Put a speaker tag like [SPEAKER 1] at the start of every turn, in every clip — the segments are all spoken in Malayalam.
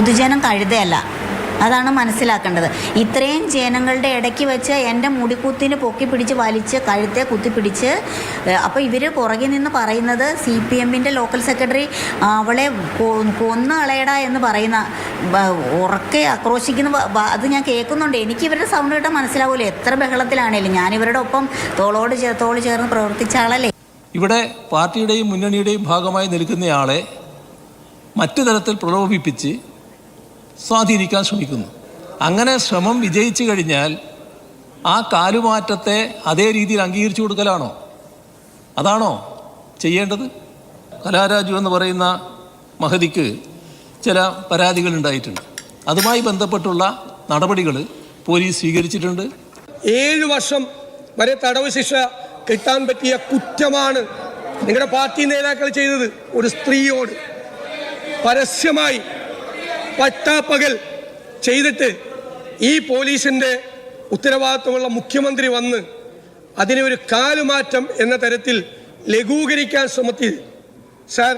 [SPEAKER 1] പൊതുജനം കഴുതയല്ല, അതാണ് മനസ്സിലാക്കേണ്ടത്. ഇത്രയും ജനങ്ങളുടെ ഇടയ്ക്ക് വെച്ച് എൻ്റെ മുടിക്കുത്തിന് പൊക്കി പിടിച്ച് വലിച്ച് കഴുത്തെ കുത്തിപ്പിടിച്ച്, അപ്പോൾ ഇവർ പുറകിൽ നിന്ന് പറയുന്നത് CPM-ൻ്റെ ലോക്കൽ സെക്രട്ടറി അവളെ കൊന്നു കളയടാ എന്ന് പറയുന്ന ഉറക്കെ ആക്രോശിക്കുന്ന അത് ഞാൻ കേൾക്കുന്നുണ്ട്. എനിക്ക് ഇവരുടെ സൗണ്ട് കേട്ടാൽ മനസ്സിലാവില്ല എത്ര ബഹളത്തിലാണേലും. ഞാനിവരുടെ ഒപ്പം തോളോട് തോൾ ചേർന്ന് പ്രവർത്തിച്ച ആളല്ലേ.
[SPEAKER 2] ഇവിടെ പാർട്ടിയുടെയും മുന്നണിയുടെയും ഭാഗമായി നിൽക്കുന്നയാളെ മറ്റു തരത്തിൽ പ്രലോഭിപ്പിച്ച് സ്വാധീനിക്കാൻ ശ്രമിക്കുന്നു. അങ്ങനെ ശ്രമം വിജയിച്ചു കഴിഞ്ഞാൽ ആ കാലുമാറ്റത്തെ അതേ രീതിയിൽ അംഗീകരിച്ചു കൊടുക്കലാണോ? അതാണോ ചെയ്യേണ്ടത്? കലാരാജു എന്ന് പറയുന്ന മഹതിക്ക് ചില പരാതികൾ ഉണ്ടായിട്ടുണ്ട്. അതുമായി ബന്ധപ്പെട്ടുള്ള നടപടികൾ പോലീസ് സ്വീകരിച്ചിട്ടുണ്ട്.
[SPEAKER 3] 7 വർഷം വരെ തടവ് ശിക്ഷ കിട്ടാൻ പറ്റിയ കുറ്റമാണ് നിങ്ങളുടെ പാർട്ടി നേതാക്കൾ ചെയ്തത്. ഒരു സ്ത്രീയോട് പരസ്യമായി പട്ടാപ്പകൽ ചെയ്തിട്ട് ഈ പോലീസിൻ്റെ ഉത്തരവാദിത്വമുള്ള മുഖ്യമന്ത്രി വന്ന് അതിനെ ഒരു കാലുമാറ്റം എന്ന തരത്തിൽ ലഘൂകരിക്കാൻ ശ്രമിച്ചത്. സാർ,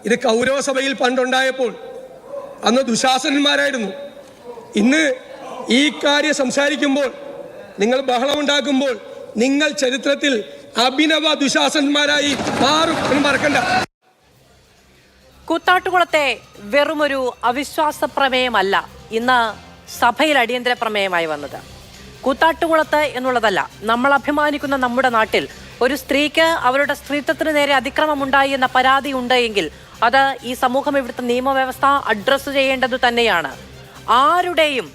[SPEAKER 3] ഇത് കൗരവസഭയിൽ പണ്ടുണ്ടായപ്പോൾ അന്ന് ദുശാസനന്മാരായിരുന്നു. ഇന്ന് ഈ കാര്യം സംസാരിക്കുമ്പോൾ നിങ്ങൾ ബഹളമുണ്ടാക്കുമ്പോൾ നിങ്ങൾ ചരിത്രത്തിൽ അഭിനവ ദുശാസന്മാരായി മാറും എന്ന് മറക്കണ്ട.
[SPEAKER 4] കൂത്താട്ടുകുളത്തെ വെറുമൊരു അവിശ്വാസ പ്രമേയമല്ല ഇന്ന് സഭയിൽ അടിയന്തര പ്രമേയമായി വന്നത്. കൂത്താട്ടുകുളത്ത് എന്നുള്ളതല്ല, നമ്മൾ അഭിമാനിക്കുന്ന നമ്മുടെ നാട്ടിൽ ഒരു സ്ത്രീക്ക് അവരുടെ സ്ത്രീത്വത്തിന് നേരെ അതിക്രമം ഉണ്ടായി എന്ന പരാതി ഉണ്ട് എങ്കിൽ അത് ഈ സമൂഹം, ഇവിടുത്തെ നിയമവ്യവസ്ഥ അഡ്രസ്സ് ചെയ്യേണ്ടത് തന്നെയാണ്. ആരുടെയും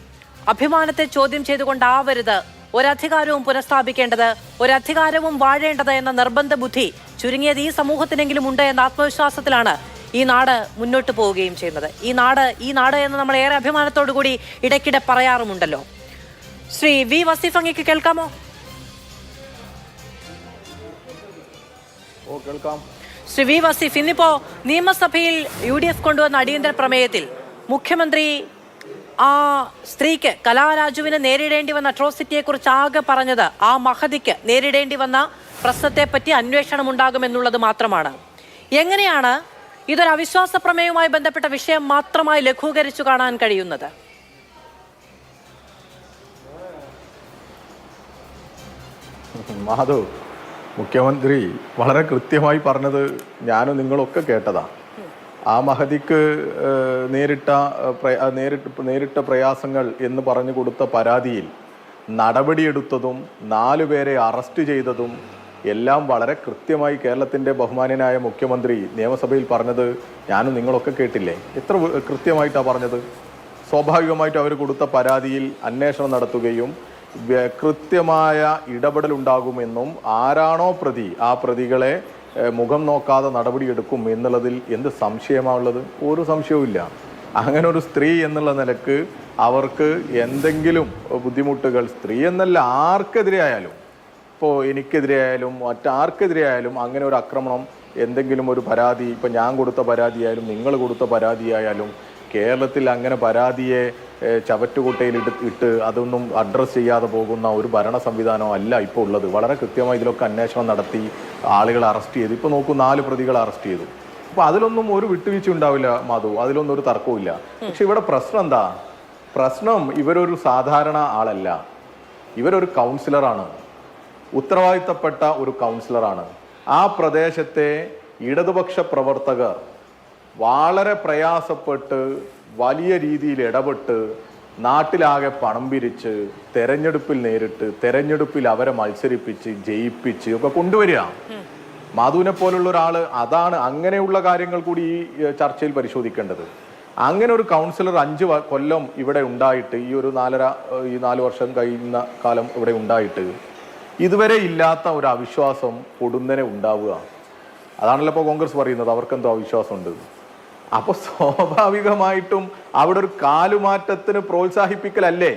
[SPEAKER 4] അഭിമാനത്തെ ചോദ്യം ചെയ്തുകൊണ്ടാവരുത് ഒരധികാരവും പുനഃസ്ഥാപിക്കേണ്ടത്, ഒരധികാരവും വാഴേണ്ടത് എന്ന നിർബന്ധ ബുദ്ധി ചുരുങ്ങിയത് ഈ സമൂഹത്തിനെങ്കിലും ഉണ്ട് എന്ന ആത്മവിശ്വാസത്തിലാണ് ഈ നാട് മുന്നോട്ട് പോവുകയും ചെയ്യുന്നത്. ഈ നാട് എന്ന് നമ്മൾ ഏറെ അഭിമാനത്തോടു കൂടി ഇടയ്ക്കിടെ പറയാറുമുണ്ടല്ലോ. ശ്രീ വി വസീഫ്, അങ്ങേക്ക് കേൾക്കാമോ? ശ്രീ വി വസീഫ്, ഇന്നിപ്പോ നിയമസഭയിൽ UDF കൊണ്ടുവന്ന അടിയന്തര പ്രമേയത്തിൽ മുഖ്യമന്ത്രി ആ സ്ത്രീക്ക്, കലാരാജുവിന് നേരിടേണ്ടി വന്ന അട്രോസിറ്റിയെ കുറിച്ച് ആകെ പറഞ്ഞത് ആ മഹതിക്ക് നേരിടേണ്ടി വന്ന പ്രശ്നത്തെ പറ്റി അന്വേഷണം ഉണ്ടാകുമെന്നുള്ളത് മാത്രമാണ്. എങ്ങനെയാണ് ഇതൊരു അവിശ്വാസ പ്രമേയവുമായി ബന്ധപ്പെട്ട വിഷയം മാത്രമായി ലഘൂകരിച്ചു കാണാൻ കഴിയുന്നത്?
[SPEAKER 5] മാധവ്, മുഖ്യമന്ത്രി വളരെ കൃത്യമായി പറഞ്ഞത് ഞാനും നിങ്ങളൊക്കെ കേട്ടതാ. ആ മഹതിക്ക് നേരിട്ട പ്രയാസങ്ങൾ എന്ന് പറഞ്ഞു കൊടുത്ത പരാതിയിൽ നടപടിയെടുത്തതും 4 പേരെ അറസ്റ്റ് ചെയ്തതും എല്ലാം വളരെ കൃത്യമായി കേരളത്തിൻ്റെ ബഹുമാന്യനായ മുഖ്യമന്ത്രി നിയമസഭയിൽ പറഞ്ഞത് ഞാനും നിങ്ങളൊക്കെ കേട്ടില്ലേ? എത്ര കൃത്യമായിട്ടാണ് പറഞ്ഞത്? സ്വാഭാവികമായിട്ട് അവർ കൊടുത്ത പരാതിയിൽ അന്വേഷണം നടത്തുകയും കൃത്യമായ ഇടപെടലുണ്ടാകുമെന്നും ആരാണോ പ്രതി ആ പ്രതികളെ മുഖം നോക്കാതെ നടപടിയെടുക്കും എന്നുള്ളതിൽ എന്ത് സംശയമാണുള്ളത്? ഒരു സംശയവുമില്ല. അങ്ങനെ ഒരു സ്ത്രീ എന്നുള്ള നിലക്ക് അവർക്ക് എന്തെങ്കിലും ബുദ്ധിമുട്ടുകൾ, സ്ത്രീ എന്നല്ല ആർക്കെതിരെ ആയാലും, ഇപ്പോൾ എനിക്കെതിരെ ആയാലും മറ്റാർക്കെതിരെ ആയാലും അങ്ങനെ ഒരു ആക്രമണം, എന്തെങ്കിലും ഒരു പരാതി, ഇപ്പം ഞാൻ കൊടുത്ത പരാതിയായാലും നിങ്ങൾ കൊടുത്ത പരാതിയായാലും കേരളത്തിൽ അങ്ങനെ പരാതിയെ ചവറ്റുകുട്ടയിൽ ഇട്ട് അതൊന്നും അഡ്രസ്സ് ചെയ്യാതെ പോകുന്ന ഒരു ഭരണ സംവിധാനം അല്ല ഇപ്പോൾ ഉള്ളത്. വളരെ കൃത്യമായി ഇതിലൊക്കെ അന്വേഷണം നടത്തി ആളുകളെ അറസ്റ്റ് ചെയ്തു. ഇപ്പോൾ നോക്കൂ, 4 പ്രതികളെ അറസ്റ്റ് ചെയ്തു. അപ്പോൾ അതിലൊന്നും ഒരു വിട്ടുവീഴ്ച ഉണ്ടാവില്ല മാധു, അതിലൊന്നും ഒരു തർക്കവും. പക്ഷെ ഇവിടെ പ്രശ്നം എന്താ? പ്രശ്നം ഇവരൊരു സാധാരണ ആളല്ല, ഇവരൊരു കൗൺസിലറാണ്, ഉത്തരവാദിത്തപ്പെട്ട ഒരു കൗൺസിലറാണ്. ആ പ്രദേശത്തെ ഇടതുപക്ഷ പ്രവർത്തകർ വളരെ പ്രയാസപ്പെട്ട് വലിയ രീതിയിൽ ഇടപെട്ട് നാട്ടിലാകെ പണം പിരിച്ച് തെരഞ്ഞെടുപ്പിൽ നേരിട്ട് തെരഞ്ഞെടുപ്പിൽ അവരെ മത്സരിപ്പിച്ച് ജയിപ്പിച്ച് ഒക്കെ കൊണ്ടുവരിക. മാധുവിനെ പോലുള്ള ഒരാൾ, അതാണ് അങ്ങനെയുള്ള കാര്യങ്ങൾ കൂടി ഈ ചർച്ചയിൽ പരിശോധിക്കേണ്ടത്. അങ്ങനെ ഒരു കൗൺസിലർ 5 കൊല്ലം ഇവിടെ ഉണ്ടായിട്ട്, ഈ ഒരു 4 വർഷം കഴിയുന്ന കാലം ഇവിടെ ഉണ്ടായിട്ട് ഇതുവരെ ഇല്ലാത്ത ഒരു അവിശ്വാസം പൊടുന്നനെ ഉണ്ടാവുക. അതാണല്ലോ ഇപ്പോൾ കോൺഗ്രസ് പറയുന്നത് അവർക്കെന്തോ അവിശ്വാസമുണ്ട്. അപ്പോൾ സ്വാഭാവികമായിട്ടും അവിടെ ഒരു കാലുമാറ്റത്തിന് പ്രോത്സാഹിപ്പിക്കലല്ലേ?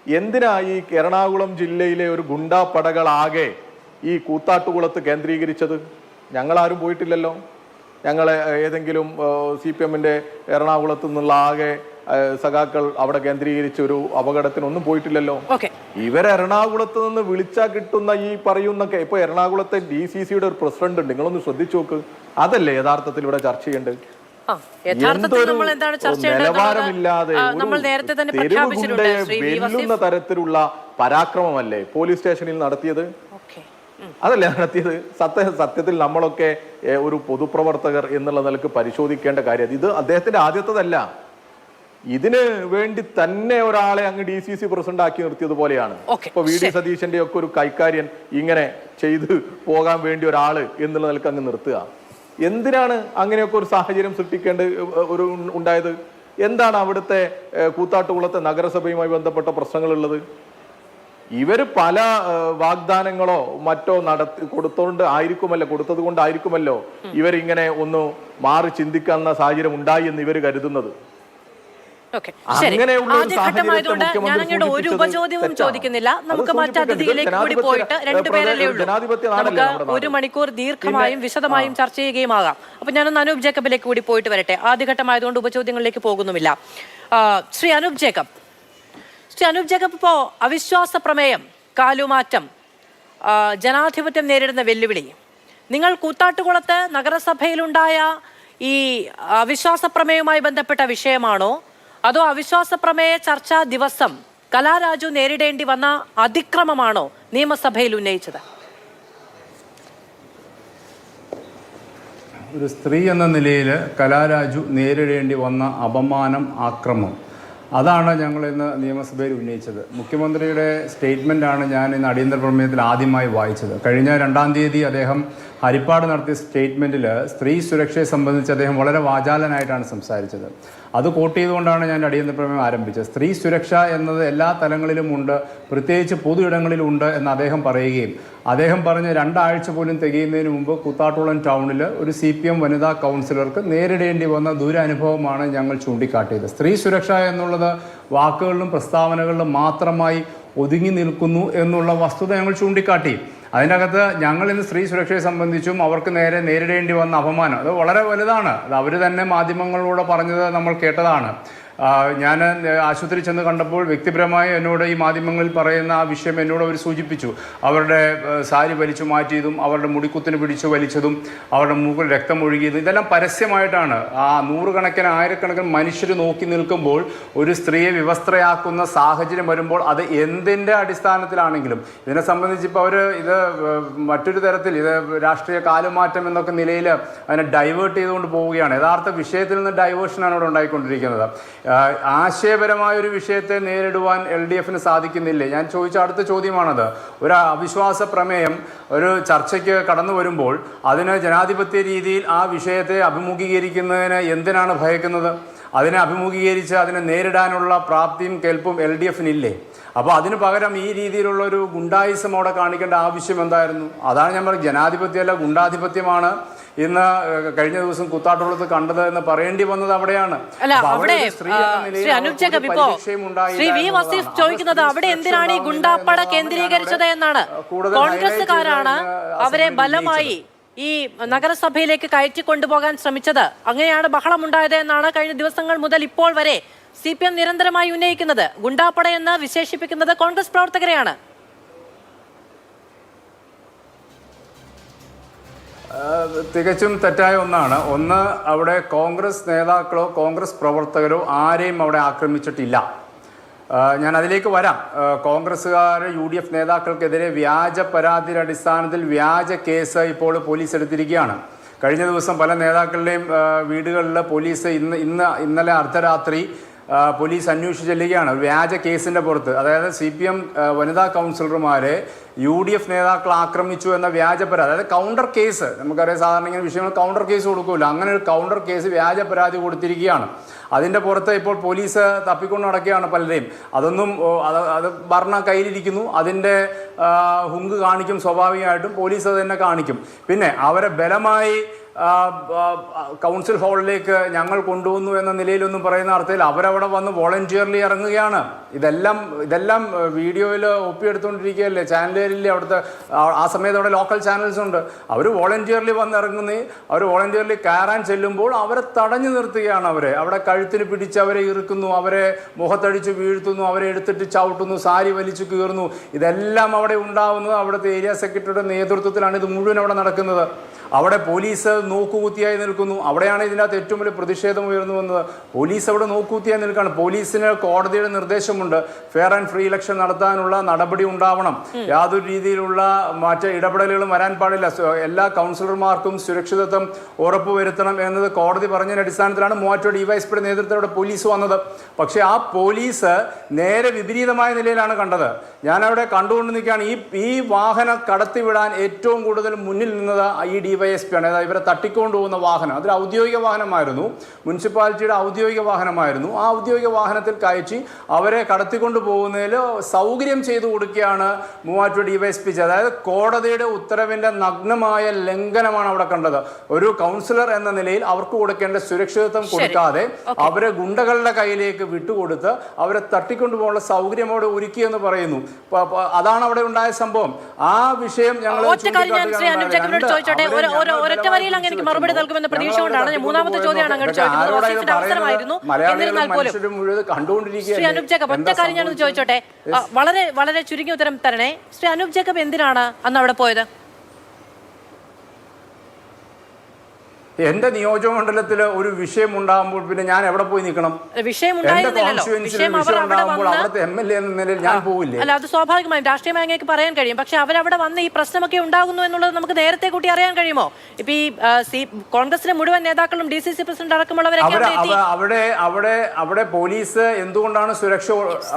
[SPEAKER 5] എന്തിനാ ഈ എറണാകുളം ജില്ലയിലെ ഒരു ഗുണ്ടാപ്പടകളാകെ ഈ കൂത്താട്ടുകുളത്ത് കേന്ദ്രീകരിച്ചത്? ഞങ്ങളാരും പോയിട്ടില്ലല്ലോ. ഞങ്ങളെ ഏതെങ്കിലും CPM-ന്റെ എറണാകുളത്ത് നിന്നുള്ള ആകെ സഖാക്കൾ അവിടെ കേന്ദ്രീകരിച്ച ഒരു അപകടത്തിനൊന്നും പോയിട്ടില്ലല്ലോ. ഇവർ എറണാകുളത്ത് നിന്ന് വിളിച്ചാൽ കിട്ടുന്ന ഈ പറയുന്ന, ഇപ്പൊ എറണാകുളത്തെ DCCയുടെ ഒരു പ്രസിഡന്റ് ഉണ്ട്, നിങ്ങളൊന്ന് ശ്രദ്ധിച്ചു നോക്ക്. അതല്ലേ യഥാർത്ഥത്തിൽ ഇവിടെ ചർച്ച ചെയ്യേണ്ടത്?
[SPEAKER 4] യഥാർത്ഥത്തിൽ നമ്മൾ എന്താണ് ചർച്ച
[SPEAKER 5] നിലവാരമില്ലാതെ
[SPEAKER 4] നമ്മൾ നേരത്തെ തന്നെ പ്രഖ്യാപിച്ചിട്ടുണ്ട് ശ്രീ വി.
[SPEAKER 5] വെല്ലുന്ന തരത്തിലുള്ള പരാക്രമമല്ലേ പോലീസ് സ്റ്റേഷനിൽ നടത്തിയത്? അതല്ലേ നടത്തിയത്? സത്യത്തിൽ നമ്മളൊക്കെ ഒരു പൊതുപ്രവർത്തകർ എന്നുള്ള നിലക്ക് പരിശോധിക്കേണ്ട കാര്യം ഇത് അദ്ദേഹത്തിന്റെ ആദ്യത്തതല്ല. ഇതിന് വേണ്ടി തന്നെ ഒരാളെ അങ്ങ് DCC പ്രസിഡന്റ് ആക്കി നിർത്തിയതുപോലെയാണ്. ഇപ്പൊ VD സതീശന്റെ ഒക്കെ ഒരു കൈക്കാര്യൻ ഇങ്ങനെ ചെയ്ത് പോകാൻ വേണ്ടി ഒരാള് എന്നുള്ള നിലക്ക് അങ്ങ് നിർത്തുക. എന്തിനാണ് അങ്ങനെയൊക്കെ ഒരു സാഹചര്യം ഉണ്ടായത്? എന്താണ് അവിടുത്തെ കൂത്താട്ടുകുളത്തെ നഗരസഭയുമായി ബന്ധപ്പെട്ട പ്രശ്നങ്ങളുള്ളത്? ഇവര് പല വാഗ്ദാനങ്ങളോ മറ്റോ കൊടുത്തത് കൊണ്ടായിരിക്കുമല്ലോ ഇവരിങ്ങനെ ഒന്ന് മാറി ചിന്തിക്കുന്ന സാഹചര്യം ഉണ്ടായി എന്ന് ഇവർ കരുതുന്നത്.
[SPEAKER 4] ഒരു ഉപചോദ്യവും ചോദിക്കുന്നില്ല. നമുക്ക് മറ്റതിഥിയിലേക്ക് കൂടി പോയിട്ട് രണ്ടുപേരല്ലേ ഉള്ളൂ. നമുക്ക് 1 മണിക്കൂർ ദീർഘമായും വിശദമായും ചർച്ച ചെയ്യുകയുമാകാം. അപ്പൊ ഞാനൊന്ന് അനൂപ് ജേക്കബിലേക്ക് കൂടി പോയിട്ട് വരട്ടെ. ആദ്യഘട്ടമായതുകൊണ്ട് ഉപചോദ്യങ്ങളിലേക്ക് പോകുന്നുമില്ല. ശ്രീ അനൂപ് ജേക്കബ്, ഇപ്പോ അവിശ്വാസ പ്രമേയം, കാലുമാറ്റം, ജനാധിപത്യം നേരിടുന്ന വെല്ലുവിളി, നിങ്ങൾ കൂത്താട്ടുകുളത്ത് നഗരസഭയിലുണ്ടായ ഈ അവിശ്വാസ പ്രമേയവുമായി ബന്ധപ്പെട്ട വിഷയമാണോ അതോ അവിശ്വാസ പ്രമേയ ചർച്ചാ ദിവസം കലാരാജു നേരിടേണ്ടി വന്ന അതിക്രമമാണോ നിയമസഭയിൽ ഉന്നയിച്ചത്?
[SPEAKER 6] ഒരു സ്ത്രീ എന്ന നിലയിൽ കലാരാജു നേരിടേണ്ടി വന്ന അപമാനം, ആക്രമം, അതാണ് ഞങ്ങൾ ഇന്ന് നിയമസഭയിൽ ഉന്നയിച്ചത്. മുഖ്യമന്ത്രിയുടെ സ്റ്റേറ്റ്മെൻറ്റാണ് ഞാൻ ഇന്ന് അടിയന്തര പ്രമേയത്തിൽ ആദ്യമായി വായിച്ചത്. കഴിഞ്ഞ 2-ാം തീയതി അദ്ദേഹം ഹരിപ്പാട് നടത്തിയ സ്റ്റേറ്റ്മെൻറ്റിൽ സ്ത്രീ സുരക്ഷയെ സംബന്ധിച്ച് അദ്ദേഹം വളരെ വാചാലനായിട്ടാണ് സംസാരിച്ചത്. അത് കോട്ട് ചെയ്തുകൊണ്ടാണ് ഞാൻ അടിയന്തര പ്രമേയം ആരംഭിച്ചത്. സ്ത്രീ സുരക്ഷ എന്നത് എല്ലാ തലങ്ങളിലും ഉണ്ട്, പ്രത്യേകിച്ച് പൊതു ഇടങ്ങളിലുണ്ട് എന്ന് അദ്ദേഹം പറയുകയും അദ്ദേഹം പറഞ്ഞ് 2 ആഴ്ച പോലും തികയുന്നതിന് മുമ്പ് കൂത്താട്ടുകുളം ടൗണിൽ ഒരു CPM വനിതാ കൗൺസിലർക്ക് നേരിടേണ്ടി വന്ന ദുരനുഭവമാണ് ഞങ്ങൾ ചൂണ്ടിക്കാട്ടിയത്. സ്ത്രീ സുരക്ഷ എന്നുള്ളത് വാക്കുകളിലും പ്രസ്താവനകളിലും മാത്രമായി ഒതുങ്ങി നിൽക്കുന്നു എന്നുള്ള വസ്തുത ഞങ്ങൾ ചൂണ്ടിക്കാട്ടി. അതിനകത്ത് ഞങ്ങൾ ഇന്ന് സ്ത്രീ സുരക്ഷയെ സംബന്ധിച്ചും അവർക്ക് നേരിടേണ്ടി വന്ന അപമാനം അത് വളരെ വലുതാണ്. അത് അവർ തന്നെ മാധ്യമങ്ങളിലൂടെ പറഞ്ഞത് നമ്മൾ കേട്ടതാണ്. ഞാൻ ആശുപത്രി ചെന്ന് കണ്ടപ്പോൾ വ്യക്തിപരമായി എന്നോട് ഈ മാധ്യമങ്ങളിൽ പറയുന്ന ആ വിഷയം എന്നോട് അവർ സൂചിപ്പിച്ചു. അവരുടെ സാരി വലിച്ചു മാറ്റിയതും അവരുടെ മുടിക്കുത്തിന് പിടിച്ചു വലിച്ചതും അവരുടെ മൂക്കിൽ രക്തം ഒഴുകിയതും ഇതെല്ലാം പരസ്യമായിട്ടാണ്. ആ 100 ആയിരക്കണക്കിന് മനുഷ്യർ നോക്കി നിൽക്കുമ്പോൾ ഒരു സ്ത്രീയെ വിവസ്ത്രയാക്കുന്ന സാഹചര്യം വരുമ്പോൾ അത് എന്തിൻ്റെ അടിസ്ഥാനത്തിലാണെങ്കിലും ഇതിനെ സംബന്ധിച്ച് ഇപ്പോൾ അവർ ഇത് മറ്റൊരു തരത്തിൽ ഇത് രാഷ്ട്രീയ കാലുമാറ്റം എന്നൊക്കെ നിലയിൽ അതിനെ ഡൈവേർട്ട് ചെയ്തുകൊണ്ട് പോവുകയാണ്. യഥാർത്ഥ വിഷയത്തിൽ നിന്ന് ഡൈവേർഷനാണ് ഇവിടെ ഉണ്ടായിക്കൊണ്ടിരിക്കുന്നത്. ആശയപരമായൊരു വിഷയത്തെ നേരിടുവാൻ LDFന് സാധിക്കുന്നില്ലേ? ഞാൻ ചോദിച്ച അടുത്ത ചോദ്യമാണത്. ഒരു അവിശ്വാസ പ്രമേയം ഒരു ചർച്ചയ്ക്ക് കടന്നു വരുമ്പോൾ അതിന് ജനാധിപത്യ രീതിയിൽ ആ വിഷയത്തെ അഭിമുഖീകരിക്കുന്നതിന് എന്തിനാണ് ഭയക്കുന്നത്? അതിനെ അഭിമുഖീകരിച്ച് അതിനെ നേരിടാനുള്ള പ്രാപ്തിയും കെൽപ്പും LDFനില്ലേ? അപ്പോൾ അതിന് പകരം ഈ രീതിയിലുള്ള ഒരു ഗുണ്ടായിസം അവിടെ കാണിക്കേണ്ട ആവശ്യം എന്തായിരുന്നു? അതാണ് ഞാൻ പറഞ്ഞത്, ജനാധിപത്യമല്ല ഗുണ്ടാധിപത്യമാണ് ഇന്ന് കഴിഞ്ഞ ദിവസം കൂത്താട്ടുകുളത്ത് കണ്ടത് എന്ന് പറയേണ്ടി വന്നത് അവിടെയാണ്.
[SPEAKER 4] ചോദിക്കുന്നത് അവിടെ എന്തിനാണ് ഈ ഗുണ്ടാപ്പട കേന്ദ്രീകരിച്ചത് എന്നാണ്. കോൺഗ്രസുകാരാണ് അവരെ ബലമായി ഈ നഗരസഭയിലേക്ക് കയറ്റി കൊണ്ടുപോകാൻ ശ്രമിച്ചത്. അങ്ങനെയാണ് ബഹളം ഉണ്ടായത് എന്നാണ് കഴിഞ്ഞ ദിവസങ്ങൾ മുതൽ ഇപ്പോൾ വരെ CPM നിരന്തരമായി ഉന്നയിക്കുന്നത്. ഗുണ്ടാപ്പട എന്ന് വിശേഷിപ്പിക്കുന്നത് കോൺഗ്രസ് പ്രവർത്തകരെയാണ്.
[SPEAKER 6] തികച്ചും തെറ്റായ ഒന്നാണ്. ഒന്ന്, അവിടെ കോൺഗ്രസ് നേതാക്കളോ കോൺഗ്രസ് പ്രവർത്തകരോ ആരെയും അവിടെ ആക്രമിച്ചിട്ടില്ല. ഞാൻ അതിലേക്ക് വരാം. കോൺഗ്രസ്സുകാർ UDF നേതാക്കൾക്കെതിരെ വ്യാജ പരാതിയുടെ അടിസ്ഥാനത്തിൽ വ്യാജ കേസ് ഇപ്പോൾ പോലീസ് എടുത്തിരിക്കുകയാണ്. കഴിഞ്ഞ ദിവസം പല നേതാക്കളുടെയും വീടുകളിൽ പോലീസ് ഇന്നലെ അർദ്ധരാത്രി പോലീസ് അന്വേഷിച്ച് ചെല്ലുകയാണ് വ്യാജ കേസിൻ്റെ പുറത്ത്. അതായത് CPM വനിതാ കൗൺസിലർമാരെ UDF നേതാക്കൾ ആക്രമിച്ചു എന്ന വ്യാജ പരാതി, അതായത് കൗണ്ടർ കേസ്. നമുക്കറിയാം സാധാരണ ഇങ്ങനെ വിഷയങ്ങൾ കൗണ്ടർ കേസ് കൊടുക്കില്ല. അങ്ങനെ ഒരു കൗണ്ടർ കേസ് വ്യാജ പരാതി കൊടുത്തിരിക്കുകയാണ്. അതിൻ്റെ പുറത്ത് ഇപ്പോൾ പോലീസ് തപ്പിക്കൊണ്ട് നടക്കുകയാണ് പലരെയും. അതൊന്നും അത് ഭരണ കയ്യിലിരിക്കുന്നു. അതിൻ്റെ ഹുങ്ക് കാണിക്കും, സ്വാഭാവികമായിട്ടും പോലീസ് അത് തന്നെ കാണിക്കും. പിന്നെ അവരെ ബലമായി കൗൺസിൽ ഹാളിലേക്ക് ഞങ്ങൾ കൊണ്ടുവന്നു എന്ന നിലയിലൊന്നും പറയുന്ന അർത്ഥത്തിൽ അവരവിടെ വന്ന് വോളണ്ടിയർലി ഇറങ്ങുകയാണ്. ഇതെല്ലാം വീഡിയോയിൽ ഒപ്പിയെടുത്തുകൊണ്ടിരിക്കുകയല്ലേ ചാനലുകളിലെ അവിടുത്തെ. ആ സമയത്ത് അവിടെ ലോക്കൽ ചാനൽസ് ഉണ്ട്. അവർ വോളണ്ടിയർലി വന്ന് ഇറങ്ങുന്നേ, അവർ വോളണ്ടിയർലി കയറാൻ ചെല്ലുമ്പോൾ അവരെ തടഞ്ഞു നിർത്തുകയാണ്. അവിടെ കഴുത്തിന് പിടിച്ച് അവരെ ഇറുക്കുന്നു, അവരെ മുഖത്തടിച്ച് വീഴ്ത്തുന്നു, അവരെ എടുത്തിട്ട് ചവിട്ടുന്നു, സാരി വലിച്ചു കീറുന്നു. ഇതെല്ലാം അവിടെ ഉണ്ടാവുന്നത് അവിടുത്തെ ഏരിയ സെക്രട്ടറിയുടെ നേതൃത്വത്തിലാണ് ഇത് മുഴുവൻ അവിടെ നടക്കുന്നത്. അവിടെ പോലീസ് നോക്കുകുത്തിയായി നിൽക്കുന്നു. അവിടെയാണ് ഇതിനകത്ത് ഏറ്റവും വലിയ പ്രതിഷേധം ഉയർന്നു വന്നത്. പോലീസ് അവിടെ നോക്കുകുത്തിയായി നിൽക്കുകയാണ്. പോലീസിന് കോടതിയുടെ നിർദ്ദേശമുണ്ട്, ഫെയർ ആൻഡ് ഫ്രീ ഇലക്ഷൻ നടത്താനുള്ള നടപടി ഉണ്ടാവണം, യാതൊരു രീതിയിലുള്ള മറ്റ് ഇടപെടലുകളും വരാൻ പാടില്ല, എല്ലാ കൗൺസിലർമാർക്കും സുരക്ഷിതത്വം ഉറപ്പുവരുത്തണം എന്നത് കോടതി പറഞ്ഞതിന്റെ അടിസ്ഥാനത്തിലാണ് മൂവാറ്റുപുഴ ഡിവൈഎസ്പിയുടെ നേതൃത്വത്തോടെ പോലീസ് വന്നത്. പക്ഷേ ആ പോലീസ് നേരെ വിപരീതമായ നിലയിലാണ് കണ്ടത്. ഞാനവിടെ കണ്ടുകൊണ്ട് നിൽക്കുകയാണ്. ഈ വാഹനം കടത്തിവിടാൻ ഏറ്റവും കൂടുതൽ മുന്നിൽ നിന്നത് ഈ ഡിവൈഎസ്പി ആണ്. അതായത് ഇവരെ തട്ടിക്കൊണ്ടുപോകുന്ന വാഹനം അതൊരു ഔദ്യോഗിക വാഹനമായിരുന്നു, മുനിസിപ്പാലിറ്റിയുടെ ഔദ്യോഗിക വാഹനമായിരുന്നു. ആ ഔദ്യോഗിക വാഹനത്തിൽ കയറ്റി അവരെ കടത്തിക്കൊണ്ടു പോകുന്നതിൽ സൗകര്യം ചെയ്തു കൊടുക്കുകയാണ് മൂവാറ്റുപുഴ ഡിവൈഎസ്പി. അതായത് കോടതിയുടെ ഉത്തരവിന്റെ നഗ്നമായ ലംഘനമാണ് അവിടെ കണ്ടത്. ഒരു കൗൺസിലർ എന്ന നിലയിൽ അവർക്ക് കൊടുക്കേണ്ട സുരക്ഷിതത്വം കൊടുക്കാതെ അവരെ ഗുണ്ടകളുടെ കയ്യിലേക്ക് വിട്ടുകൊടുത്ത് അവരെ തട്ടിക്കൊണ്ടുപോകാനുള്ള സൗകര്യം അവിടെ ഒരുക്കിയെന്ന് പറയുന്നു. അതാണ് അവിടെ ഉണ്ടായ സംഭവം. ആ വിഷയം ഞങ്ങൾ
[SPEAKER 4] ഒരൊറ്റ വരിയിൽ അങ്ങനെ എനിക്ക് മറുപടി നൽകുമെന്ന പ്രതീക്ഷ കൊണ്ടാണ് മൂന്നാമത്തെ ചോദ്യമാണ് അങ്ങോട്ട് ചോദിക്കുന്നത്. അവസരമായിരുന്നു എന്നിരുന്നാൽ പോലും ശ്രീ അനൂപ് ജേക്കബ് ഒറ്റ കാര്യം ഞാനൊന്ന് ചോദിച്ചോട്ടെ, വളരെ വളരെ ചുരുങ്ങിയ ഉത്തരം തരണേ. ശ്രീ അനൂപ് ജേക്കബ് എന്തിനാണ് അന്ന് അവിടെ പോയത്?
[SPEAKER 6] എന്റെ നിയോജകമണ്ഡലത്തിൽ ഒരു വിഷയം ഉണ്ടാകുമ്പോൾ പിന്നെ ഞാൻ എവിടെ പോയി നിൽക്കണം? അവിടുത്തെ MLA എന്ന നിലയിൽ ഞാൻ പോവില്ലേ?
[SPEAKER 4] അല്ല, അത് സ്വാഭാവികമായും രാഷ്ട്രീയ മേഖലയ്ക്ക് പറയാൻ കഴിയും. പക്ഷെ അവരവിടെ വന്ന് ഈ പ്രശ്നമൊക്കെ ഉണ്ടാകുന്നു എന്നുള്ളത് നമുക്ക് നേരത്തെ കൂട്ടി അറിയാൻ കഴിയുമോ? ഇപ്പൊ ഈ കോൺഗ്രസിലെ മുഴുവൻ നേതാക്കളും DCC പ്രസിഡന്റ് അടക്കമുള്ളവരൊക്കെ
[SPEAKER 6] അവിടെ പോലീസ് എന്തുകൊണ്ടാണ് സുരക്ഷ,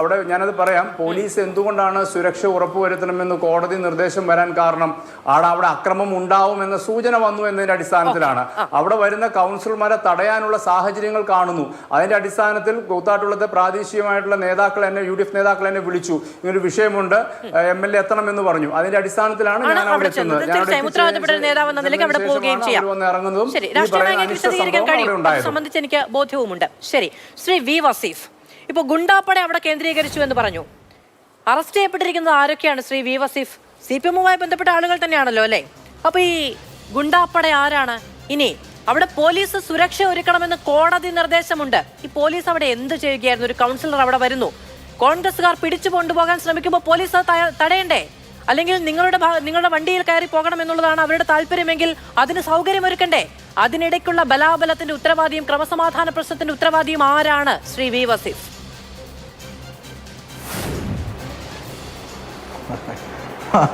[SPEAKER 6] അവിടെ ഞാനത് പറയാം, പോലീസ് എന്തുകൊണ്ടാണ് സുരക്ഷ ഉറപ്പുവരുത്തണമെന്ന് കോടതി നിർദ്ദേശം വരാൻ കാരണം അവിടെ അക്രമം ഉണ്ടാവും എന്ന സൂചന വന്നു എന്നതിന്റെ അടിസ്ഥാനത്തിലാണ്. അവിടെ വരുന്ന കൗൺസിലർമാരെ തടയാനുള്ള സാഹചര്യങ്ങൾ കാണുന്നു. അതിന്റെ അടിസ്ഥാനത്തിൽ കൂത്താട്ടുകുളത്തെ പ്രാദേശികമായിട്ടുള്ള നേതാക്കൾ എന്നെ UDF നേതാക്കൾ എന്നെ വിളിച്ചു, ഇങ്ങനൊരു വിഷയമുണ്ട്, MLA എത്തണം എന്ന് പറഞ്ഞു. അതിന്റെ അടിസ്ഥാനത്തിലാണ് ഞാൻ അവിടെ എത്തുന്നത്.
[SPEAKER 4] സംബന്ധിച്ച് എനിക്ക് ബോധ്യവുമുണ്ട്. ശരി, ശ്രീ വി വസീഫ്, ഇപ്പൊ ഗുണ്ടാപ്പട അവിടെ കേന്ദ്രീകരിച്ചു എന്ന് പറഞ്ഞു. അറസ്റ്റ് ചെയ്യപ്പെട്ടിരിക്കുന്നത് ആരൊക്കെയാണ് ശ്രീ വി വസീഫ്? CPM-വുമായി ബന്ധപ്പെട്ട ആളുകൾ തന്നെയാണല്ലോ അല്ലേ? അപ്പൊ ഈ ഗുണ്ടാപ്പട ആരാണ്? ഇനി അവിടെ പോലീസ് സുരക്ഷ ഒരുക്കണമെന്ന് കോടതി നിർദ്ദേശമുണ്ട്. ഈ പോലീസ് അവിടെ എന്ത് ചെയ്യുകയായിരുന്നു? ഒരു കൗൺസിലർ അവിടെ വരുന്നു, കോൺഗ്രസ്സുകാർ പിടിച്ചു കൊണ്ടുപോകാൻ ശ്രമിക്കുമ്പോൾ പോലീസ് തടയണ്ടേ? അല്ലെങ്കിൽ നിങ്ങളുടെ വണ്ടിയിൽ കയറി പോകണം എന്നുള്ളതാണ് അവരുടെ താല്പര്യമെങ്കിൽ അതിന് സൗകര്യമൊരുക്കണ്ടേ? അതിനിടയ്ക്കുള്ള ബലാബലത്തിന്റെ ഉത്തരവാദിയും ക്രമസമാധാന പ്രശ്നത്തിന്റെ ഉത്തരവാദിയും ആരാണ് ശ്രീ വി വസീഫ്?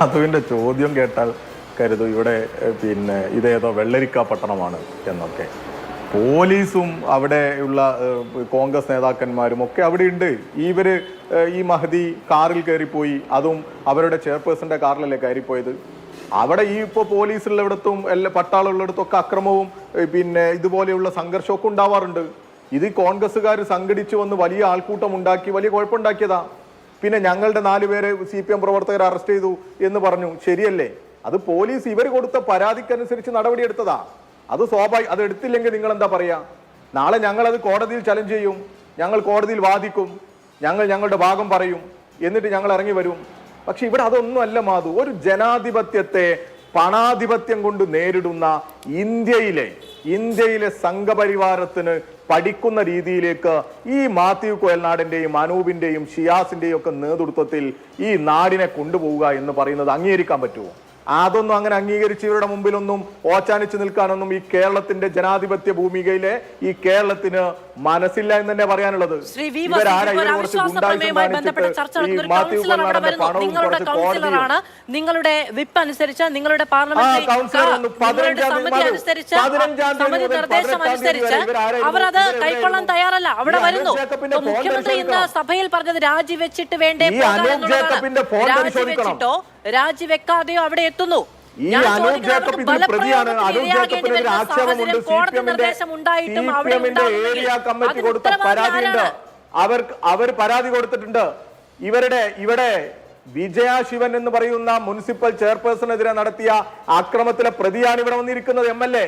[SPEAKER 5] അതിന്റെ ചോദ്യം കേട്ടാൽ കരുതും ഇവിടെ പിന്നെ ഇതേതോ വെള്ളരിക്ക പട്ടണമാണ് എന്നൊക്കെ. പോലീസും അവിടെയുള്ള കോൺഗ്രസ് നേതാക്കന്മാരും ഒക്കെ അവിടെ ഉണ്ട്. ഈ മഹദി കാറിൽ കയറിപ്പോയി, അതും അവരുടെ ചെയർപേഴ്സന്റെ കാറിലല്ലേ കയറിപ്പോയത്. അവിടെ ഇപ്പോൾ പോലീസുള്ളിടത്തും പട്ടാളുള്ളിടത്തൊക്കെ അക്രമവും പിന്നെ ഇതുപോലെയുള്ള സംഘർഷമൊക്കെ ഉണ്ടാവാറുണ്ട്. ഇത് കോൺഗ്രസ്സുകാർ സംഘടിച്ചു വന്ന് വലിയ ആൾക്കൂട്ടം ഉണ്ടാക്കി വലിയ കുഴപ്പമുണ്ടാക്കിയതാ. പിന്നെ ഞങ്ങളുടെ 4 പേരെ CPM പ്രവർത്തകർ അറസ്റ്റ് ചെയ്തു എന്ന് പറഞ്ഞു, ശരിയല്ലേ? അത് പോലീസ് ഇവർ കൊടുത്ത പരാതിക്കനുസരിച്ച് നടപടിയെടുത്തതാ. അത് അത് എടുത്തില്ലെങ്കിൽ നിങ്ങൾ എന്താ പറയാ? നാളെ ഞങ്ങളത് കോടതിയിൽ ചലഞ്ച് ചെയ്യും, ഞങ്ങൾ കോടതിയിൽ വാദിക്കും, ഞങ്ങളുടെ ഭാഗം പറയും, എന്നിട്ട് ഞങ്ങൾ ഇറങ്ങി വരും. പക്ഷെ ഇവിടെ അതൊന്നും അല്ല മാധു. ഒരു ജനാധിപത്യത്തെ പണാധിപത്യം കൊണ്ട് നേരിടുന്ന ഇന്ത്യയിലെ സംഘപരിവാരത്തിന് പഠിക്കുന്ന രീതിയിലേക്ക് ഈ മാത്യു കോയൽനാടന്റെയും അനൂപിന്റെയും ഷിയാസിന്റെയും ഒക്കെ നേതൃത്വത്തിൽ ഈ നാടിനെ കൊണ്ടുപോവുക എന്ന് പറയുന്നത് അംഗീകരിക്കാൻ പറ്റുമോ? അതൊന്നും അങ്ങനെ അംഗീകരിച്ച് ഇവരുടെ മുമ്പിലൊന്നും ഓച്ചാനിച്ച് നിൽക്കാനൊന്നും ഈ കേരളത്തിന്റെ ജനാധിപത്യ ഭൂമികയിലെ ഈ കേരളത്തിന് മനസ്സില്ല എന്ന് തന്നെ പറയാനുള്ളത്.
[SPEAKER 4] നിങ്ങളുടെ വിപ്പ് അനുസരിച്ച്, നിങ്ങളുടെ നിർദ്ദേശം അനുസരിച്ച് അവർ അത് കൈക്കൊള്ളാൻ തയ്യാറല്ല. അവിടെ വരുന്നു. മുഖ്യമന്ത്രി ഇന്ന് സഭയിൽ പറഞ്ഞത് രാജിവെച്ചിട്ട് വേണ്ടേ രാജിവെച്ചിട്ടോ രാജിവെക്കാതെയോ അവിടെ എത്തുന്നു.
[SPEAKER 5] അവർ പരാതി കൊടുത്തിട്ടുണ്ട്. ഇവിടെ വിജയ ശിവൻ എന്ന് പറയുന്ന മുനിസിപ്പൽ ചെയർപേഴ്സണെതിരെ നടത്തിയ ആക്രമത്തിലെ പ്രതിയാണ് ഇവിടെ വന്നിരിക്കുന്നത്, MLA.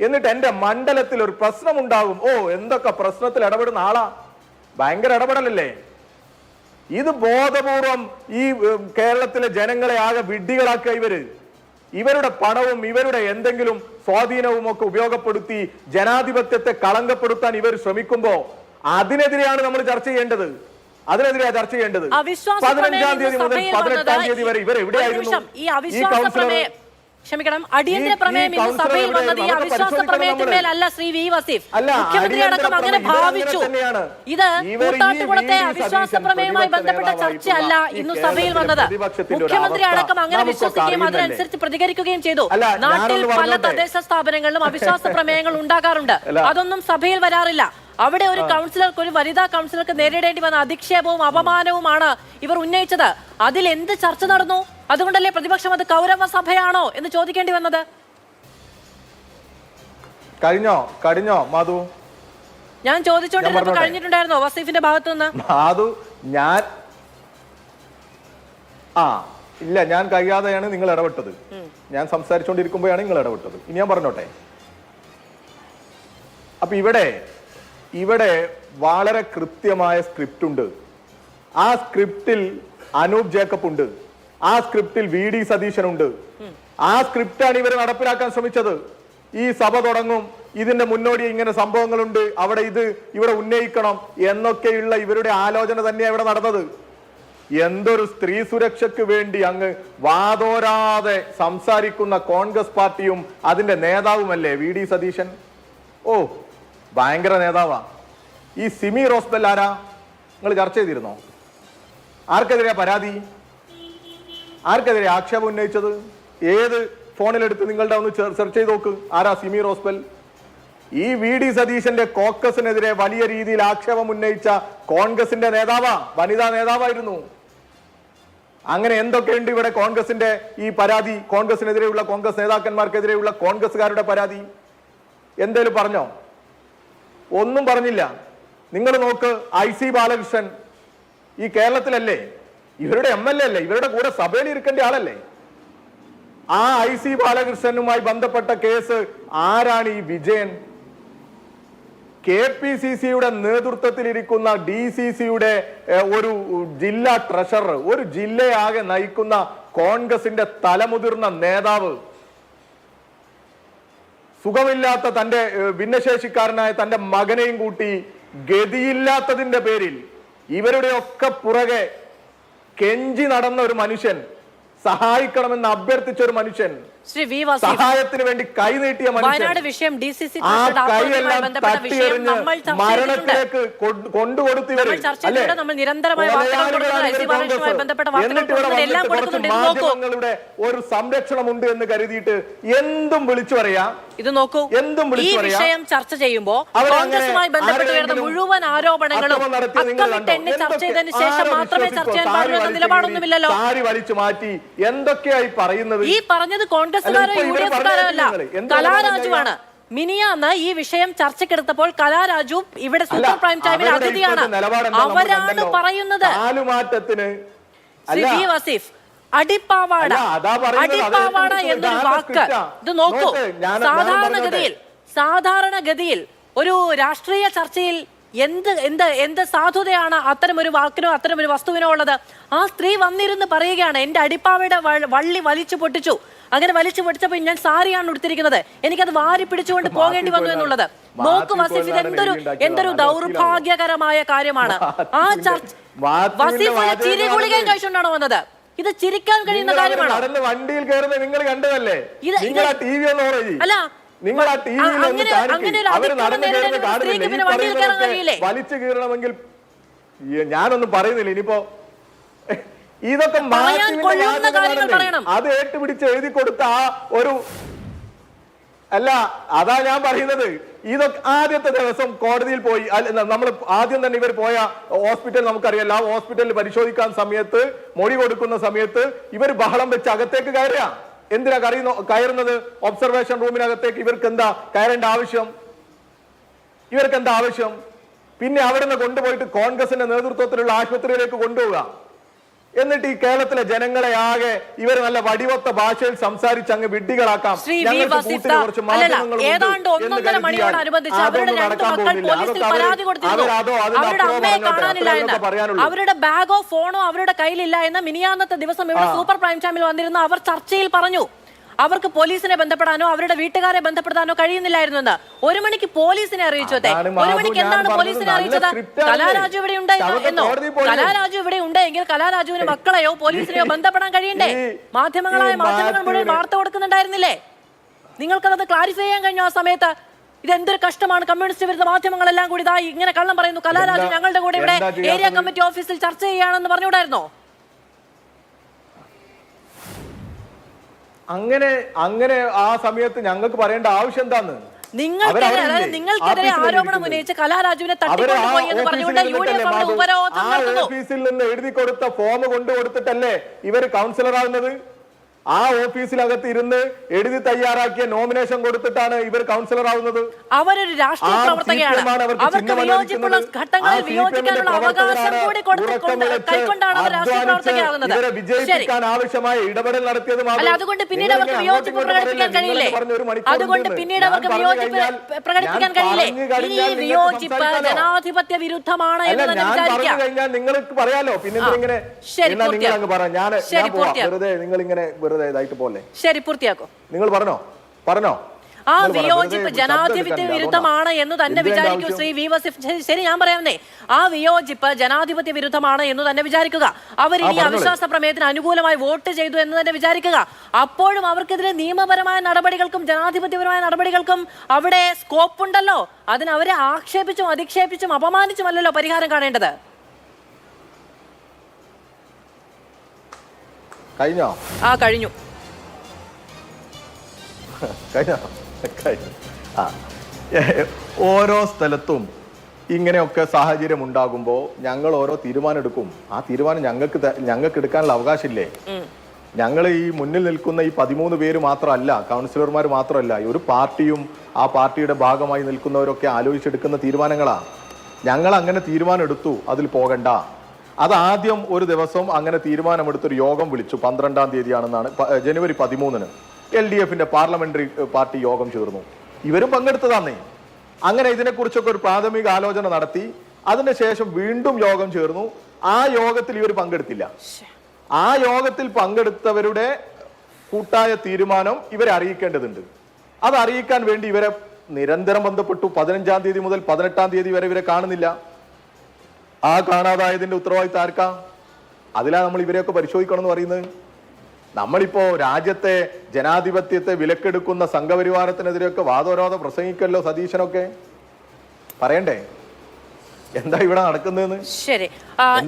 [SPEAKER 5] എന്നിട്ട് എന്റെ മണ്ഡലത്തിൽ ഒരു പ്രശ്നമുണ്ടാകും, എന്തൊക്കെ പ്രശ്നത്തിൽ ഇടപെടുന്ന ആളാ, ഭയങ്കര ഇടപെടലല്ലേ ഇത്. ബോധപൂർവം ഈ കേരളത്തിലെ ജനങ്ങളെ ആകെ വിഡ്ഢികളാക്കുക. ഇവരുടെ പണവും ഇവരുടെ എന്തെങ്കിലും സ്വാധീനവും ഒക്കെ ഉപയോഗപ്പെടുത്തി ജനാധിപത്യത്തെ കളങ്കപ്പെടുത്താൻ ഇവർ ശ്രമിക്കുമ്പോ അതിനെതിരെയാണ് നമ്മൾ ചർച്ച ചെയ്യേണ്ടത്. 15-ാം തീയതി മുതൽ 18-ാം തീയതി വരെ ഇവർ എവിടെയായിരുന്നു?
[SPEAKER 4] ക്ഷമിക്കണം, അടിയന്തര പ്രമേയം ഇന്ന് സഭയിൽ വന്നത് ഈ അവിശ്വാസ പ്രമേയത്തിന്മേലല്ല ശ്രീ വി വസീഫ്. മുഖ്യമന്ത്രി അടക്കം അങ്ങനെ ഭാവിച്ചു. ഇത് കൂത്താട്ടുകുളത്തെ അവിശ്വാസ പ്രമേയവുമായി ബന്ധപ്പെട്ട ചർച്ചയല്ല ഇന്ന് സഭയിൽ വന്നത്. മുഖ്യമന്ത്രി അടക്കം അങ്ങനെ വിശ്വസിക്കുകയും അതിനനുസരിച്ച് പ്രതികരിക്കുകയും ചെയ്തു. നാട്ടിൽ പല തദ്ദേശ സ്ഥാപനങ്ങളിലും അവിശ്വാസ പ്രമേയങ്ങൾ ഉണ്ടാകാറുണ്ട്. അതൊന്നും സഭയിൽ വരാറില്ല. അവിടെ ഒരു കൗൺസിലർക്ക്, ഒരു വനിതാ കൗൺസിലർക്ക് നേരിടേണ്ടി വന്ന അധിക്ഷേപവും അപമാനവുമാണ് ഇവർ ഉന്നയിച്ചത്. അതിൽ എന്ത് ചർച്ച നടന്നു? അതുകൊണ്ടല്ലേ പ്രതിപക്ഷം അത് കൗരവ സഭയാണോ എന്ന് ചോദിക്കേണ്ടി വന്നത്?
[SPEAKER 5] കഴിഞ്ഞോ മാധു?
[SPEAKER 4] ഞാൻ ചോദിച്ചോണ്ടിരുന്നപ്പോൾ കഴിഞ്ഞിട്ടുണ്ടായിരുന്നോ വസീഫിന്റെ ഭാഗത്തു നിന്ന്?
[SPEAKER 5] മാധു, ഇല്ല, ഞാൻ കഴിയാതെയാണ് നിങ്ങൾ ഇടപെട്ടത്. ഞാൻ സംസാരിച്ചുകൊണ്ടിരിക്കുമ്പോഴാണ് നിങ്ങൾ ഇടപെട്ടത്. ഇനി ഞാൻ പറഞ്ഞോട്ടെ. അപ്പൊ ഇവിടെ വളരെ കൃത്യമായ സ്ക്രിപ്റ്റ് ഉണ്ട്. ആ സ്ക്രിപ്റ്റിൽ അനൂപ് ജേക്കബ് ഉണ്ട്. ആ സ്ക്രിപ്റ്റിൽ VD സതീശൻ ഉണ്ട്. ആ സ്ക്രിപ്റ്റാണ് ഇവർ നടപ്പിലാക്കാൻ ശ്രമിച്ചത്. ഈ സഭ തുടങ്ങും, ഇതിന്റെ മുന്നോടി ഇങ്ങനെ സംഭവങ്ങളുണ്ട്, ഇവിടെ ഉന്നയിക്കണം എന്നൊക്കെയുള്ള ഇവരുടെ ആലോചന തന്നെയാണ് ഇവിടെ നടന്നത്. എന്തൊരു സ്ത്രീ സുരക്ഷയ്ക്ക് വേണ്ടി അങ്ങ് വാതോരാതെ സംസാരിക്കുന്ന കോൺഗ്രസ് പാർട്ടിയും അതിന്റെ നേതാവുമല്ലേ VD സതീശൻ. ഭയങ്കര നേതാവാ. ഈ സിമി റോസ്ബെൽ ആരാ? നിങ്ങൾ ചർച്ച ചെയ്തിരുന്നോ? ആർക്കെതിരെയാ പരാതി? ആർക്കെതിരെ ആക്ഷേപം ഉന്നയിച്ചത്? ഏത് ഫോണിലെടുത്ത് നിങ്ങളുടെ ഒന്ന് സെർച്ച് ചെയ്ത് നോക്ക്. ആരാ സിമി റോസ്ബെൽ? ഈ VD സതീശന്റെ കോക്കസിനെതിരെ വലിയ രീതിയിൽ ആക്ഷേപം ഉന്നയിച്ച കോൺഗ്രസിന്റെ നേതാവാ, വനിതാ നേതാവായിരുന്നു. അങ്ങനെ എന്തൊക്കെയുണ്ട് ഇവിടെ കോൺഗ്രസിന്റെ ഈ പരാതി? കോൺഗ്രസിനെതിരെയുള്ള, കോൺഗ്രസ് നേതാക്കന്മാർക്കെതിരെയുള്ള കോൺഗ്രസുകാരുടെ പരാതി എന്തേലും പറഞ്ഞോ? ഒന്നും പറഞ്ഞില്ല. നിങ്ങൾ നോക്ക്, IC ബാലകൃഷ്ണൻ ഈ കേരളത്തിലല്ലേ, ഇവരുടെ MLA അല്ലേ, ഇവരുടെ കൂടെ സഭയിൽ ഇരിക്കേണ്ട ആളല്ലേ? ആ IC ബാലകൃഷ്ണനുമായി ബന്ധപ്പെട്ട കേസ് ആരാണ്? ഈ വിജയൻ. KPCCയുടെ നേതൃത്വത്തിലിരിക്കുന്ന DCCയുടെ ഒരു ജില്ലാ ട്രഷറർ, ഒരു ജില്ലയാകെ നയിക്കുന്ന കോൺഗ്രസിന്റെ തലമുതിർന്ന നേതാവ്, സുഖമില്ലാത്ത തന്റെ ഭിന്നശേഷിക്കാരനായ തന്റെ മകനെയും കൂട്ടി ഗതിയില്ലാത്തതിന്റെ പേരിൽ ഇവരുടെ ഒക്കെ പുറകെ കെഞ്ചി നടന്ന ഒരു മനുഷ്യൻ, സഹായിക്കണമെന്ന് അഭ്യർത്ഥിച്ച ഒരു മനുഷ്യൻ, സഹായത്തിന് വേണ്ടി കൈനീട്ടിയ മനുഷ്യൻ, ആ കൈയെല്ലാം തട്ടിയെറിഞ്ഞ് മരണത്തിലേക്ക് കൊണ്ടുകൊടുത്തിവർ മാധ്യമങ്ങളുടെ ഒരു സംരക്ഷണമുണ്ട് എന്ന് കരുതിയിട്ട് എന്തും വിളിച്ചു പറയാ.
[SPEAKER 4] ഇത് നോക്കൂ, ഈ വിഷയം ചർച്ച ചെയ്യുമ്പോൾ കോൺഗ്രസുമായി ബന്ധപ്പെട്ട് വരുന്ന മുഴുവൻ ആരോപണങ്ങളും ചർച്ച ചെയ്തതിനു ശേഷം മാത്രമേ ചർച്ച ചെയ്യാൻ പാടുള്ളൂ എന്ന നിലപാടൊന്നുമില്ലല്ലോ.
[SPEAKER 5] സാരി വലിച്ചു മാറ്റി എന്തൊക്കെയായി പറയുന്നത്?
[SPEAKER 4] ഈ പറഞ്ഞത് കോൺഗ്രസുകാരോ UDFക്കാരോ അല്ല, കലാരാജുവാണ്. മിനിയാന്ന് ഈ വിഷയം ചർച്ചക്കെടുത്തപ്പോൾ കലാരാജു ഇവിടെ സൂപ്പർ പ്രൈം ടൈമിൽ അതിഥിയാണ്. അവരാണ് പറയുന്നത്. വസീഫ്, അടിപ്പാവാട എന്നൊരു വാക്ക്, ഇത് നോക്കൂ, സാധാരണഗതിയിൽ ഒരു രാഷ്ട്രീയ ചർച്ചയിൽ എന്ത് സാധുതയാണ് അത്തരമൊരു വാക്കിനോ അത്തരമൊരു വസ്തുവിനോ ഉള്ളത്? ആ സ്ത്രീ വന്നിരുന്ന് പറയുകയാണ്, എന്റെ അടിപ്പാവയുടെ വള്ളി വലിച്ചു പൊട്ടിച്ചു. അങ്ങനെ വലിച്ചു പൊട്ടിച്ചപ്പോൾ ഞാൻ സാരിയാണ് ഉടുത്തിരിക്കുന്നത്, എനിക്കത് വാരി പിടിച്ചുകൊണ്ട് പോകേണ്ടി വന്നു എന്നുള്ളത്. നോക്ക് വസീഫ്, ഇത് എന്തൊരു ദൗർഭാഗ്യകരമായ കാര്യമാണ്. ആ ചർച്ച വസീഫ് ചിരി ഗുളികയും കഴിച്ചുകൊണ്ടാണോ വന്നത്? ഇത് ചിരിക്കാൻ കഴിയുന്ന കാര്യമാണോ?
[SPEAKER 5] വണ്ടിയിൽ കയറുന്നത് നിങ്ങൾ കണ്ടതല്ലേ?
[SPEAKER 4] അല്ല,
[SPEAKER 5] വലിച്ചു കീറണമെങ്കിൽ ഞാനൊന്നും പറയുന്നില്ല. ഇനിയിപ്പോ ഇതൊക്കെ അത് ഏറ്റുപിടിച്ച് എഴുതി കൊടുത്ത ആ ഒരു അല്ല, അതാ ഞാൻ പറയുന്നത്. ഇതൊക്കെ ആദ്യത്തെ ദിവസം കോടതിയിൽ പോയി, നമ്മൾ ആദ്യം തന്നെ ഇവർ പോയ ഹോസ്പിറ്റൽ നമുക്കറിയാലോ. ആ ഹോസ്പിറ്റലിൽ പരിശോധിക്കാൻ സമയത്ത്, മൊഴി കൊടുക്കുന്ന സമയത്ത് ഇവർ ബഹളം വെച്ച് അകത്തേക്ക് കയറുക. എന്തിനാ കയറുന്നത്? ഒബ്സർവേഷൻ റൂമിനകത്തേക്ക് ഇവർക്ക് എന്താ കയറേണ്ട ആവശ്യം? പിന്നെ അവിടുന്ന് കൊണ്ടുപോയിട്ട് കോൺഗ്രസിന്റെ നേതൃത്വത്തിലുള്ള ആശുപത്രിയിലേക്ക് കൊണ്ടുപോവുക. എന്നിട്ട് ഈ കേരളത്തിലെ ജനങ്ങളെ ആകെ ഇവർ നല്ല വടിവത്ത ഭാഷയിൽ സംസാരിച്ച് അങ്ങ് വിഡ്ഢികളാക്കാം.
[SPEAKER 4] ഏതാണ്ട് 1.5 മണിയോടനുബന്ധിച്ച് അവരുടെ 2 മക്കൾ പോലീസിൽ പരാതി കൊടുത്തിരുന്നു. അവരുടെ അമ്മയെ കാണാനില്ല എന്ന്, അവരുടെ ബാഗോ ഫോണോ അവരുടെ കയ്യിലില്ല എന്ന് മിനിയാന്നത്തെ ദിവസം ഇവിടെ സൂപ്പർ പ്രൈം ടൈമിൽ വന്നിരുന്ന അവർ ചർച്ചയിൽ പറഞ്ഞു. അവർക്ക് പോലീസിനെ ബന്ധപ്പെടാനോ അവരുടെ വീട്ടുകാരെ ബന്ധപ്പെടാനോ കഴിയുന്നില്ലായിരുന്നു എന്ന് 1 മണിക്ക് പോലീസിനെ അറിയിച്ചു. 1 മണിക്ക് എന്താണ് പോലീസിനെ അറിയിച്ചത്? കലാരാജു ഇവിടെ ഉണ്ട് എന്നോ? കലാരാജു ഇവിടെ ഉണ്ട് എങ്കിൽ കലാരാജുവിന് മക്കളെയോ പോലീസിനെയോ ബന്ധപ്പെടാൻ കഴിയണ്ടേ? മാധ്യമങ്ങൾ മുഴുവൻ വാർത്ത കൊടുക്കുന്നുണ്ടായിരുന്നില്ലേ? നിങ്ങൾക്കത് ക്ലാരിഫൈ ചെയ്യാൻ കഴിഞ്ഞു ആ സമയത്ത്? ഇതെന്തൊരു കഷ്ടമാണ്. കമ്മ്യൂണിസ്റ്റ് വിരുദ്ധ മാധ്യമങ്ങളെല്ലാം കൂടി ഇതാ ഇങ്ങനെ കള്ളം പറയുന്നു. കലാരാജു ഞങ്ങളുടെ കൂടെ ഇവിടെ ഏരിയ കമ്മിറ്റി ഓഫീസിൽ ചർച്ച ചെയ്യുകയാണെന്ന് പറഞ്ഞുകൂടായിരുന്നോ?
[SPEAKER 5] അങ്ങനെ ആ സമയത്ത് ഞങ്ങൾക്ക് പറയേണ്ട ആവശ്യം എന്താന്ന്?
[SPEAKER 4] നിങ്ങൾക്കെതിരെ ആരോപണം ഉന്നയിച്ച് കലാരാജുവിനെ തട്ടിക്കൊണ്ടുപോയി എന്ന് പറഞ്ഞുകൊണ്ട് യുഡിഎഫ് ഉപരോധം നടത്തുന്നു.
[SPEAKER 5] ഓഫീസിൽ നിന്ന് എഴുതി കൊടുത്ത ഫോം കൊണ്ടുകൊടുത്തിട്ടല്ലേ ഇവർ കൗൺസിലർ ആകുന്നത്? ആ ഓഫീസിലകത്ത് ഇരുന്ന് എഴുതി തയ്യാറാക്കിയ നോമിനേഷൻ കൊടുത്തിട്ടാണ് ഇവർ കൗൺസിലർ ആവുന്നത്.
[SPEAKER 4] അവരൊരു രാഷ്ട്രീയ പ്രവർത്തകയാണ്. അവർക്ക് വിയോജിപ്പുള്ള ഘട്ടങ്ങളിൽ വിയോജിക്കാനുള്ള അവകാശം കൂടി കൈക്കൊണ്ടാണ് അവർ രാഷ്ട്രീയ പ്രവർത്തകയാകുന്നത്.
[SPEAKER 5] ഇവരെ വിജയിപ്പിക്കാൻ ആവശ്യമായ ഇടപെടൽ നടത്തിയത്
[SPEAKER 4] അല്ല, അതുകൊണ്ട് പിന്നീട് അവർക്ക് വിയോജിപ്പ് പ്രകടിപ്പിക്കാൻ കഴിയില്ലേ? അതുകൊണ്ട് പിന്നീട് അവർക്ക് വിയോജിപ്പ് പ്രകടിപ്പിക്കാൻ കഴിയില്ലേ? ഇനി ഈ വിയോജിപ്പ് ജനാധിപത്യ വിരുദ്ധമാണ് എന്ന് തന്നെ വിചാരിക്കാം.
[SPEAKER 5] നിങ്ങൾക്ക് പറയാലോ. പിന്നെ
[SPEAKER 4] ശരി, ശരി, പൂർത്തിയാക്കോ.
[SPEAKER 5] നിങ്ങൾ പറഞ്ഞോ.
[SPEAKER 4] ആ വിയോജിപ്പ് ജനാധിപത്യ വിരുദ്ധമാണ് എന്ന് തന്നെ വിചാരിക്കൂ ശ്രീ വി വസീഫ്. ശരി, ഞാൻ പറയാമെന്നേ. ആ വിയോജിപ്പ് ജനാധിപത്യ വിരുദ്ധമാണ് എന്ന് തന്നെ വിചാരിക്കുക. അവർ ഇനി അവിശ്വാസ പ്രമേയത്തിന് അനുകൂലമായി വോട്ട് ചെയ്തു എന്ന് തന്നെ വിചാരിക്കുക. അപ്പോഴും അവർക്കെതിരെ നിയമപരമായ നടപടികൾക്കും ജനാധിപത്യപരമായ നടപടികൾക്കും അവിടെ സ്കോപ്പ് ഉണ്ടല്ലോ. അതിന് അവരെ ആക്ഷേപിച്ചും അധിക്ഷേപിച്ചും അപമാനിച്ചുമല്ലല്ലോ പരിഹാരം കാണേണ്ടത്.
[SPEAKER 5] കഴിഞ്ഞോ?
[SPEAKER 4] കഴിഞ്ഞു.
[SPEAKER 5] ഓരോ സ്ഥലത്തും ഇങ്ങനെയൊക്കെ സാഹചര്യം ഉണ്ടാകുമ്പോൾ ഞങ്ങൾ ഓരോ തീരുമാനം എടുക്കും. ആ തീരുമാനം ഞങ്ങൾക്ക് എടുക്കാനുള്ള അവകാശമില്ലേ? ഞങ്ങൾ ഈ മുന്നിൽ നിൽക്കുന്ന ഈ 13 പേര് മാത്രമല്ല, കൗൺസിലർമാർ മാത്രമല്ല, ഒരു പാർട്ടിയും ആ പാർട്ടിയുടെ ഭാഗമായി നിൽക്കുന്നവരൊക്കെ ആലോചിച്ചെടുക്കുന്ന തീരുമാനങ്ങളാണ്. ഞങ്ങൾ അങ്ങനെ തീരുമാനം എടുത്തു, അതിൽ പോകണ്ട. അതാദ്യം ഒരു ദിവസം അങ്ങനെ തീരുമാനമെടുത്തൊരു യോഗം വിളിച്ചു. 12-ാം തീയതിയാണെന്നാണ്, ജനുവരി 13-ന് LDFന്റെ പാർലമെന്ററി പാർട്ടി യോഗം ചേർന്നു. ഇവരും പങ്കെടുത്തതാന്നേ. അങ്ങനെ ഇതിനെക്കുറിച്ചൊക്കെ ഒരു പ്രാഥമിക ആലോചന നടത്തി. അതിനുശേഷം വീണ്ടും യോഗം ചേർന്നു. ആ യോഗത്തിൽ ഇവർ പങ്കെടുത്തില്ല. ആ യോഗത്തിൽ പങ്കെടുത്തവരുടെ കൂട്ടായ തീരുമാനം ഇവരെ അറിയിക്കേണ്ടതുണ്ട്. അത് അറിയിക്കാൻ വേണ്ടി ഇവരെ നിരന്തരം ബന്ധപ്പെട്ടു. 15-ാം തീയതി മുതൽ 18-ാം തീയതി വരെ ഇവരെ കാണുന്നില്ല. ആ കാണാതായതിന്റെ ഉത്തരവാദിത്തം ആർക്കാ? അതിലാ നമ്മൾ ഇവരെയൊക്കെ പരിശോധിക്കണം എന്ന് പറയുന്നത്. നമ്മളിപ്പോ രാജ്യത്തെ ജനാധിപത്യത്തെ വിലക്കെടുക്കുന്ന സംഘപരിവാരത്തിനെതിരെയൊക്കെ വാദോരോധം പ്രസംഗിക്കല്ലോ സതീശനൊക്കെ. പറയണ്ടേ എന്താ ഇവിടെ നടക്കുന്നതെന്ന്?
[SPEAKER 4] ശരി,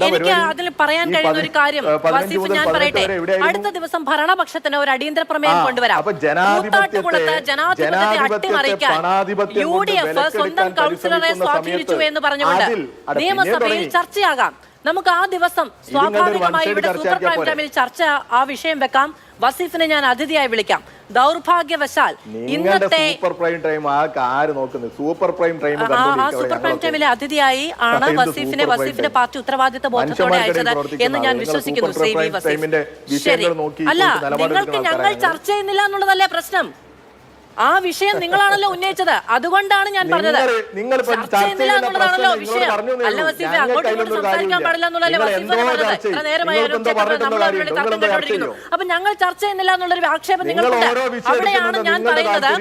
[SPEAKER 4] എനിക്ക് അതിൽ പറയാൻ കഴിയുന്ന ഒരു കാര്യം വസീഫ് ഞാൻ പറയട്ടെ. അടുത്ത ദിവസം ഭരണപക്ഷത്തിന് ഒരു അടിയന്തര പ്രമേയം കൊണ്ടുവരാം. ജനാധിപത്യത്തെ അട്ടിമറിക്കാൻ UDF സ്വന്തം കൗൺസിലറെ സ്വാധീനിച്ചു എന്ന് പറഞ്ഞുകൊണ്ട് നിയമസഭയിൽ ചർച്ചയാകാം. നമുക്ക് ആ ദിവസം സ്വാഭാവികമായി ഇവിടെ സൂപ്പർ പ്രൈം ടൈമിൽ ചർച്ച ആ വിഷയം വെക്കാം. വസീഫിനെ ഞാൻ അതിഥിയായി വിളിക്കാം. ദൗർഭാഗ്യവശാൽ ഇന്നത്തെ
[SPEAKER 5] super prime time super prime
[SPEAKER 4] ടൈമിലെ അതിഥിയായി ആണ് വസീഫിനെ പാർട്ടി ഉത്തരവാദിത്ത ബോധത്തോടെ അയച്ചത് എന്ന് ഞാൻ വിശ്വസിക്കുന്നു ശ്രീ വി വസീഫ്. ശരി, അല്ല, നിങ്ങൾക്ക് ഞങ്ങൾ ചർച്ച ചെയ്യുന്നില്ല എന്നുള്ളതല്ലേ പ്രശ്നം? ആ വിഷയം നിങ്ങളാണല്ലോ ഉന്നയിച്ചത്. അതുകൊണ്ടാണ് ഞാൻ പറഞ്ഞത് ചർച്ച ചെയ്യുന്നില്ല എന്നുള്ളതാണല്ലോ വിഷയം. അല്ല വസീഫെ, അങ്ങോട്ടും ഇങ്ങോട്ടും സംസാരിക്കാൻ പാടില്ല എന്നുള്ളതല്ലേ വസീഫ് പറഞ്ഞത്? ഇത്ര നേരമായി തർക്കം കണ്ടുപിടിക്കുന്നു. അപ്പൊ ഞങ്ങൾ ചർച്ച ചെയ്യുന്നില്ല എന്നുള്ളൊരു ആക്ഷേപം നിങ്ങൾക്കുണ്ട്. അവിടെയാണ് ഞാൻ പറയുന്നത്,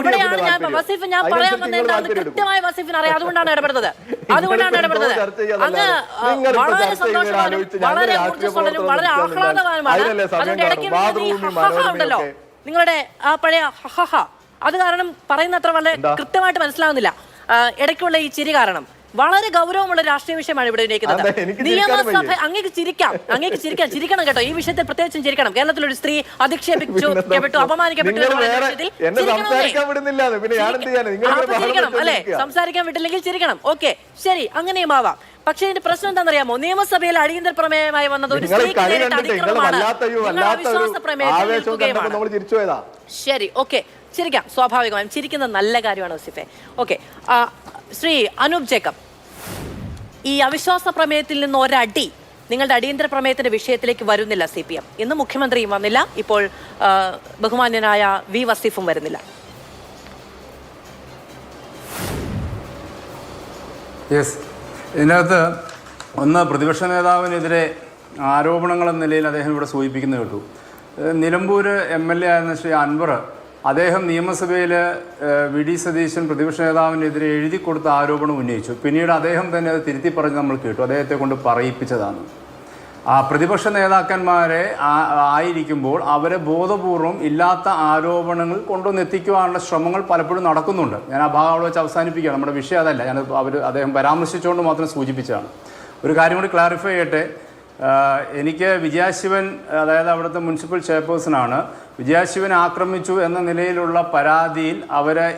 [SPEAKER 4] അവിടെയാണ് ഞാൻ വസീഫ് ഞാൻ പറയാൻ വന്നത് എന്താണെന്ന് കൃത്യമായി വസീഫിന് അറിയാം. അതുകൊണ്ടാണ് ഇടപെടുന്നത്. അങ്ങ് വളരെ സന്തോഷവാനും വളരെ ഊർജ്ജസ്വലനും വളരെ ആഹ്ലാദവാനുമാണ്. അതിന്റെ ഇടയ്ക്ക് ഉണ്ടല്ലോ നിങ്ങളുടെ ആ പഴയ ഹഹ, അത് കാരണം പറയുന്ന അത്ര വളരെ കൃത്യമായിട്ട് മനസ്സിലാവുന്നില്ല. ഇടയ്ക്കുള്ള ഈ ചിരി കാരണം വളരെ ഗൗരവമുള്ള രാഷ്ട്രീയ വിഷയമാണ് ഇവിടെ ഉന്നയിക്കുന്നത്. നിയമസഭ അങ്ങേക്ക് ചിരിക്കണം കേട്ടോ. ഈ വിഷയത്തിൽ പ്രത്യേകിച്ചും ചിരിക്കണം. കേരളത്തിലൊരു സ്ത്രീ അധിക്ഷേപിക്കപ്പെട്ടു, അപമാനിക്കപ്പെട്ടു അല്ലെ? സംസാരിക്കാൻ വിട്ടില്ലെങ്കിൽ ചിരിക്കണം. ഓക്കെ, ശരി, അങ്ങനെയും ആവാം. പക്ഷേ ഇതിന്റെ പ്രശ്നം എന്താണെന്നറിയാമോ? നിയമസഭയിൽ അടിയന്തര പ്രമേയമായി വന്നത് ഒരു സ്ത്രീക്ക് നേരിട്ട് അതിക്രമമാണ്. അവിശ്വാസ പ്രമേയത്തിൽ. ശരി, ഓക്കെ, ചിരിക്കാം. സ്വാഭാവികമായും ചിരിക്കുന്നത് നല്ല കാര്യമാണ് വസീഫെ. ഓക്കെ, ശ്രീ അനൂപ് ജേക്കബ്, ഈ അവിശ്വാസ പ്രമേയത്തിൽ നിന്ന് ഒരടി നിങ്ങളുടെ അടിയന്തര പ്രമേയത്തിന്റെ വിഷയത്തിലേക്ക് വരുന്നില്ല CPM. ഇന്ന് മുഖ്യമന്ത്രിയും വന്നില്ല, ഇപ്പോൾ ബഹുമാന്യനായ വി വസീഫും വരുന്നില്ല.
[SPEAKER 6] യെസ്, ഇതിനകത്ത് ഒന്ന് പ്രതിപക്ഷ നേതാവിനെതിരെ ആരോപണങ്ങൾ എന്ന നിലയിൽ അദ്ദേഹം ഇവിടെ സൂചിപ്പിക്കുന്നത് കേട്ടു. നിലമ്പൂർ MLA ആയിരുന്ന ശ്രീ അൻവർ, അദ്ദേഹം നിയമസഭയിൽ വി ഡി സതീശൻ പ്രതിപക്ഷ നേതാവിനെതിരെ എഴുതി കൊടുത്ത ആരോപണം ഉന്നയിച്ചു. പിന്നീട് അദ്ദേഹം തന്നെ അത് തിരുത്തി പറഞ്ഞ് നമ്മൾ കേട്ടു. അദ്ദേഹത്തെ കൊണ്ട് പറയിപ്പിച്ചതാണ്. ആ പ്രതിപക്ഷ നേതാക്കന്മാരെ ആയിരിക്കുമ്പോൾ അവരെ ബോധപൂർവം ഇല്ലാത്ത ആരോപണങ്ങൾ കൊണ്ടുവന്നെത്തിക്കുവാനുള്ള ശ്രമങ്ങൾ പലപ്പോഴും നടക്കുന്നുണ്ട്. ഞാൻ ആ ഭാഗം അവിടെ വെച്ച് അവസാനിപ്പിക്കുകയാണ്. നമ്മുടെ വിഷയം അതല്ല. അദ്ദേഹം പരാമർശിച്ചുകൊണ്ട് മാത്രം സൂചിപ്പിച്ചതാണ്. ഒരു കാര്യം കൂടി ക്ലാരിഫൈ ചെയ്യട്ടെ. എനിക്ക് വിജയാശിവൻ, അതായത് അവിടുത്തെ മുനിസിപ്പൽ ചെയർപേഴ്സണാണ്, വിജയാശിവൻ ആക്രമിച്ചു എന്ന നിലയിലുള്ള പരാതിയിൽ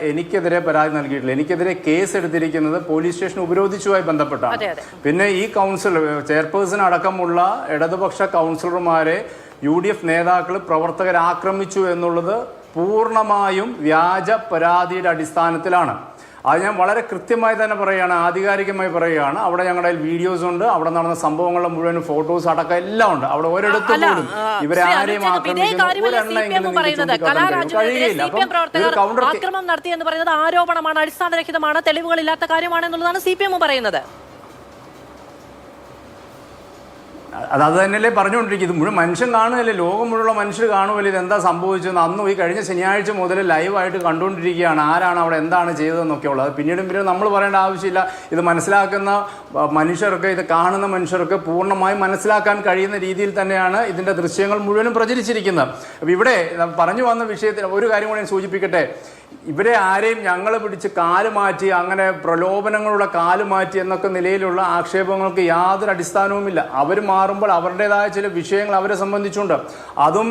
[SPEAKER 6] എനിക്കെതിരെ പരാതി നൽകിയിട്ടില്ല. എനിക്കെതിരെ കേസ് എടുത്തിരിക്കുന്നത് പോലീസ് സ്റ്റേഷൻ ഉപരോധിച്ചുമായി ബന്ധപ്പെട്ടാണ്. പിന്നെ ഈ ചെയർപേഴ്സൺ അടക്കമുള്ള ഇടതുപക്ഷ കൗൺസിലർമാരെ UDF നേതാക്കൾ, പ്രവർത്തകർ ആക്രമിച്ചു എന്നുള്ളത് പൂർണ്ണമായും വ്യാജ പരാതിയുടെ അടിസ്ഥാനത്തിലാണ്. അത് ഞാൻ വളരെ കൃത്യമായി തന്നെ പറയുകയാണ്, ആധികാരികമായി പറയുകയാണ്. അവിടെ ഞങ്ങളുടെ വീഡിയോസ് ഉണ്ട്, അവിടെ നടന്ന സംഭവങ്ങളുടെ മുഴുവൻ ഫോട്ടോസ് അടക്കം എല്ലാം ഉണ്ട്. അവിടെ ഒരിടത്ത് പോലും ഇവരെ ആരെയും
[SPEAKER 4] ആക്രമണം നടത്തി എന്ന് പറയുന്നത് ആരോപണമാണ്, അടിസ്ഥാനരഹിതമാണ്, തെളിവുകളില്ലാത്ത കാര്യമാണ് എന്നുള്ളതാണ് CPM പറയുന്നത്.
[SPEAKER 6] അത് തന്നെയല്ലേ പറഞ്ഞുകൊണ്ടിരിക്കും. ഇത് മുഴുവൻ മനുഷ്യൻ കാണുകയല്ലേ, ലോകം മുഴുവൻ മനുഷ്യർ കാണുമല്ലോ ഇതെന്താ സംഭവിച്ചതെന്ന്. അന്നും ഈ കഴിഞ്ഞ ശനിയാഴ്ച മുതൽ ലൈവായിട്ട് കണ്ടുകൊണ്ടിരിക്കുകയാണ് ആരാണ് അവിടെ എന്താണ് ചെയ്തതെന്നൊക്കെ ഉള്ളത്. പിന്നീടും നമ്മൾ പറയേണ്ട ആവശ്യമില്ല. ഇത് മനസ്സിലാക്കുന്ന മനുഷ്യർക്ക്, ഇത് കാണുന്ന മനുഷ്യർക്ക് പൂർണ്ണമായും മനസ്സിലാക്കാൻ കഴിയുന്ന രീതിയിൽ തന്നെയാണ് ഇതിൻ്റെ ദൃശ്യങ്ങൾ മുഴുവനും പ്രചരിച്ചിരിക്കുന്നത്. അപ്പോൾ ഇവിടെ പറഞ്ഞു വന്ന വിഷയത്തിൽ ഒരു കാര്യം കൂടി ഞാൻ സൂചിപ്പിക്കട്ടെ. ഇവരെ ആരെയും ഞങ്ങൾ പിടിച്ച് കാല് മാറ്റി, അങ്ങനെ പ്രലോഭനങ്ങളുടെ കാല് മാറ്റി എന്നൊക്കെ നിലയിലുള്ള ആക്ഷേപങ്ങൾക്ക് യാതൊരു അടിസ്ഥാനവുമില്ല. അവർ മാറുമ്പോൾ അവരുടേതായ ചില വിഷയങ്ങൾ അവരെ സംബന്ധിച്ചുണ്ട്. അതും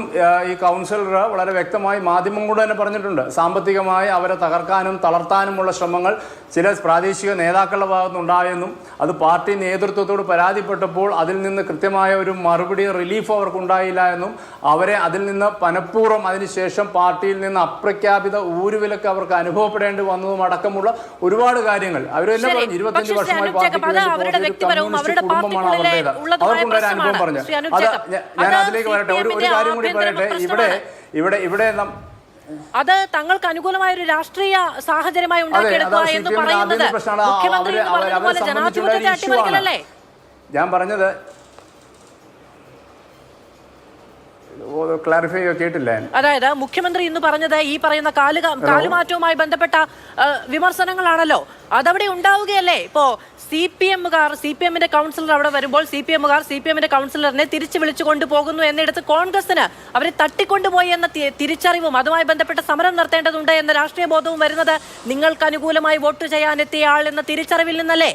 [SPEAKER 6] ഈ കൗൺസിലർ വളരെ വ്യക്തമായി മാധ്യമങ്ങളോട് തന്നെ പറഞ്ഞിട്ടുണ്ട്. സാമ്പത്തികമായി അവരെ തകർക്കാനും തളർത്താനുമുള്ള ശ്രമങ്ങൾ ചില പ്രാദേശിക നേതാക്കളുടെ ഭാഗത്തുനിന്നുണ്ടായെന്നും അത് പാർട്ടി നേതൃത്വത്തോട് പരാതിപ്പെട്ടപ്പോൾ അതിൽ നിന്ന് കൃത്യമായ ഒരു മറുപടി റിലീഫ് അവർക്കുണ്ടായില്ല എന്നും അവരെ അതിൽ നിന്ന് മനഃപൂർവ്വം അതിനുശേഷം പാർട്ടിയിൽ നിന്ന് അപ്രഖ്യാപിത ഊരുവിലൊക്കെ അവർക്ക് അനുഭവപ്പെടേണ്ടി വന്നതും അടക്കമുള്ള ഒരുപാട് കാര്യങ്ങൾ അവരെല്ലാം പറഞ്ഞു. 25 വർഷമായി കുടുംബമാണ് അവരുടേത്. അവർക്കുണ്ടായ അനുഭവം പറഞ്ഞു. അത് ഞാൻ അതിലേക്ക് വരട്ടെ. ഒരു കാര്യം കൂടി പറയട്ടെ. ഇവിടെ
[SPEAKER 4] അത് തങ്ങൾക്ക് അനുകൂലമായ ഒരു രാഷ്ട്രീയ സാഹചര്യമായി ഉണ്ടാക്കിയെടുക്കുക എന്ന് പറയുന്നത് മുഖ്യമന്ത്രി ജനാധിപത്യത്തെ അട്ടിമറിക്കലല്ലേ?
[SPEAKER 6] ഞാൻ പറഞ്ഞത് ക്ലാരിഫൈ കേട്ടില്ല.
[SPEAKER 4] അതായത് മുഖ്യമന്ത്രി ഇന്ന് പറഞ്ഞത് ഈ പറയുന്ന കാലുമാറ്റവുമായി ബന്ധപ്പെട്ട വിമർശനങ്ങളാണല്ലോ. അതവിടെ ഉണ്ടാവുകയല്ലേ? ഇപ്പോ CPMന്റെ കൗൺസിലർ അവിടെ വരുമ്പോൾ CPMന്റെ കൗൺസിലറിനെ തിരിച്ചു വിളിച്ചു കൊണ്ടുപോകുന്നു എന്നിടത്ത് കോൺഗ്രസിന് അവരെ തട്ടിക്കൊണ്ടുപോയി എന്ന തിരിച്ചറിവും അതുമായി ബന്ധപ്പെട്ട സമരം നടത്തേണ്ടതുണ്ട് എന്ന രാഷ്ട്രീയ ബോധവും വരുന്നത് നിങ്ങൾക്ക് അനുകൂലമായി വോട്ട് ചെയ്യാനെത്തിയ ആൾ എന്ന തിരിച്ചറിവിൽ നിന്നല്ലേ?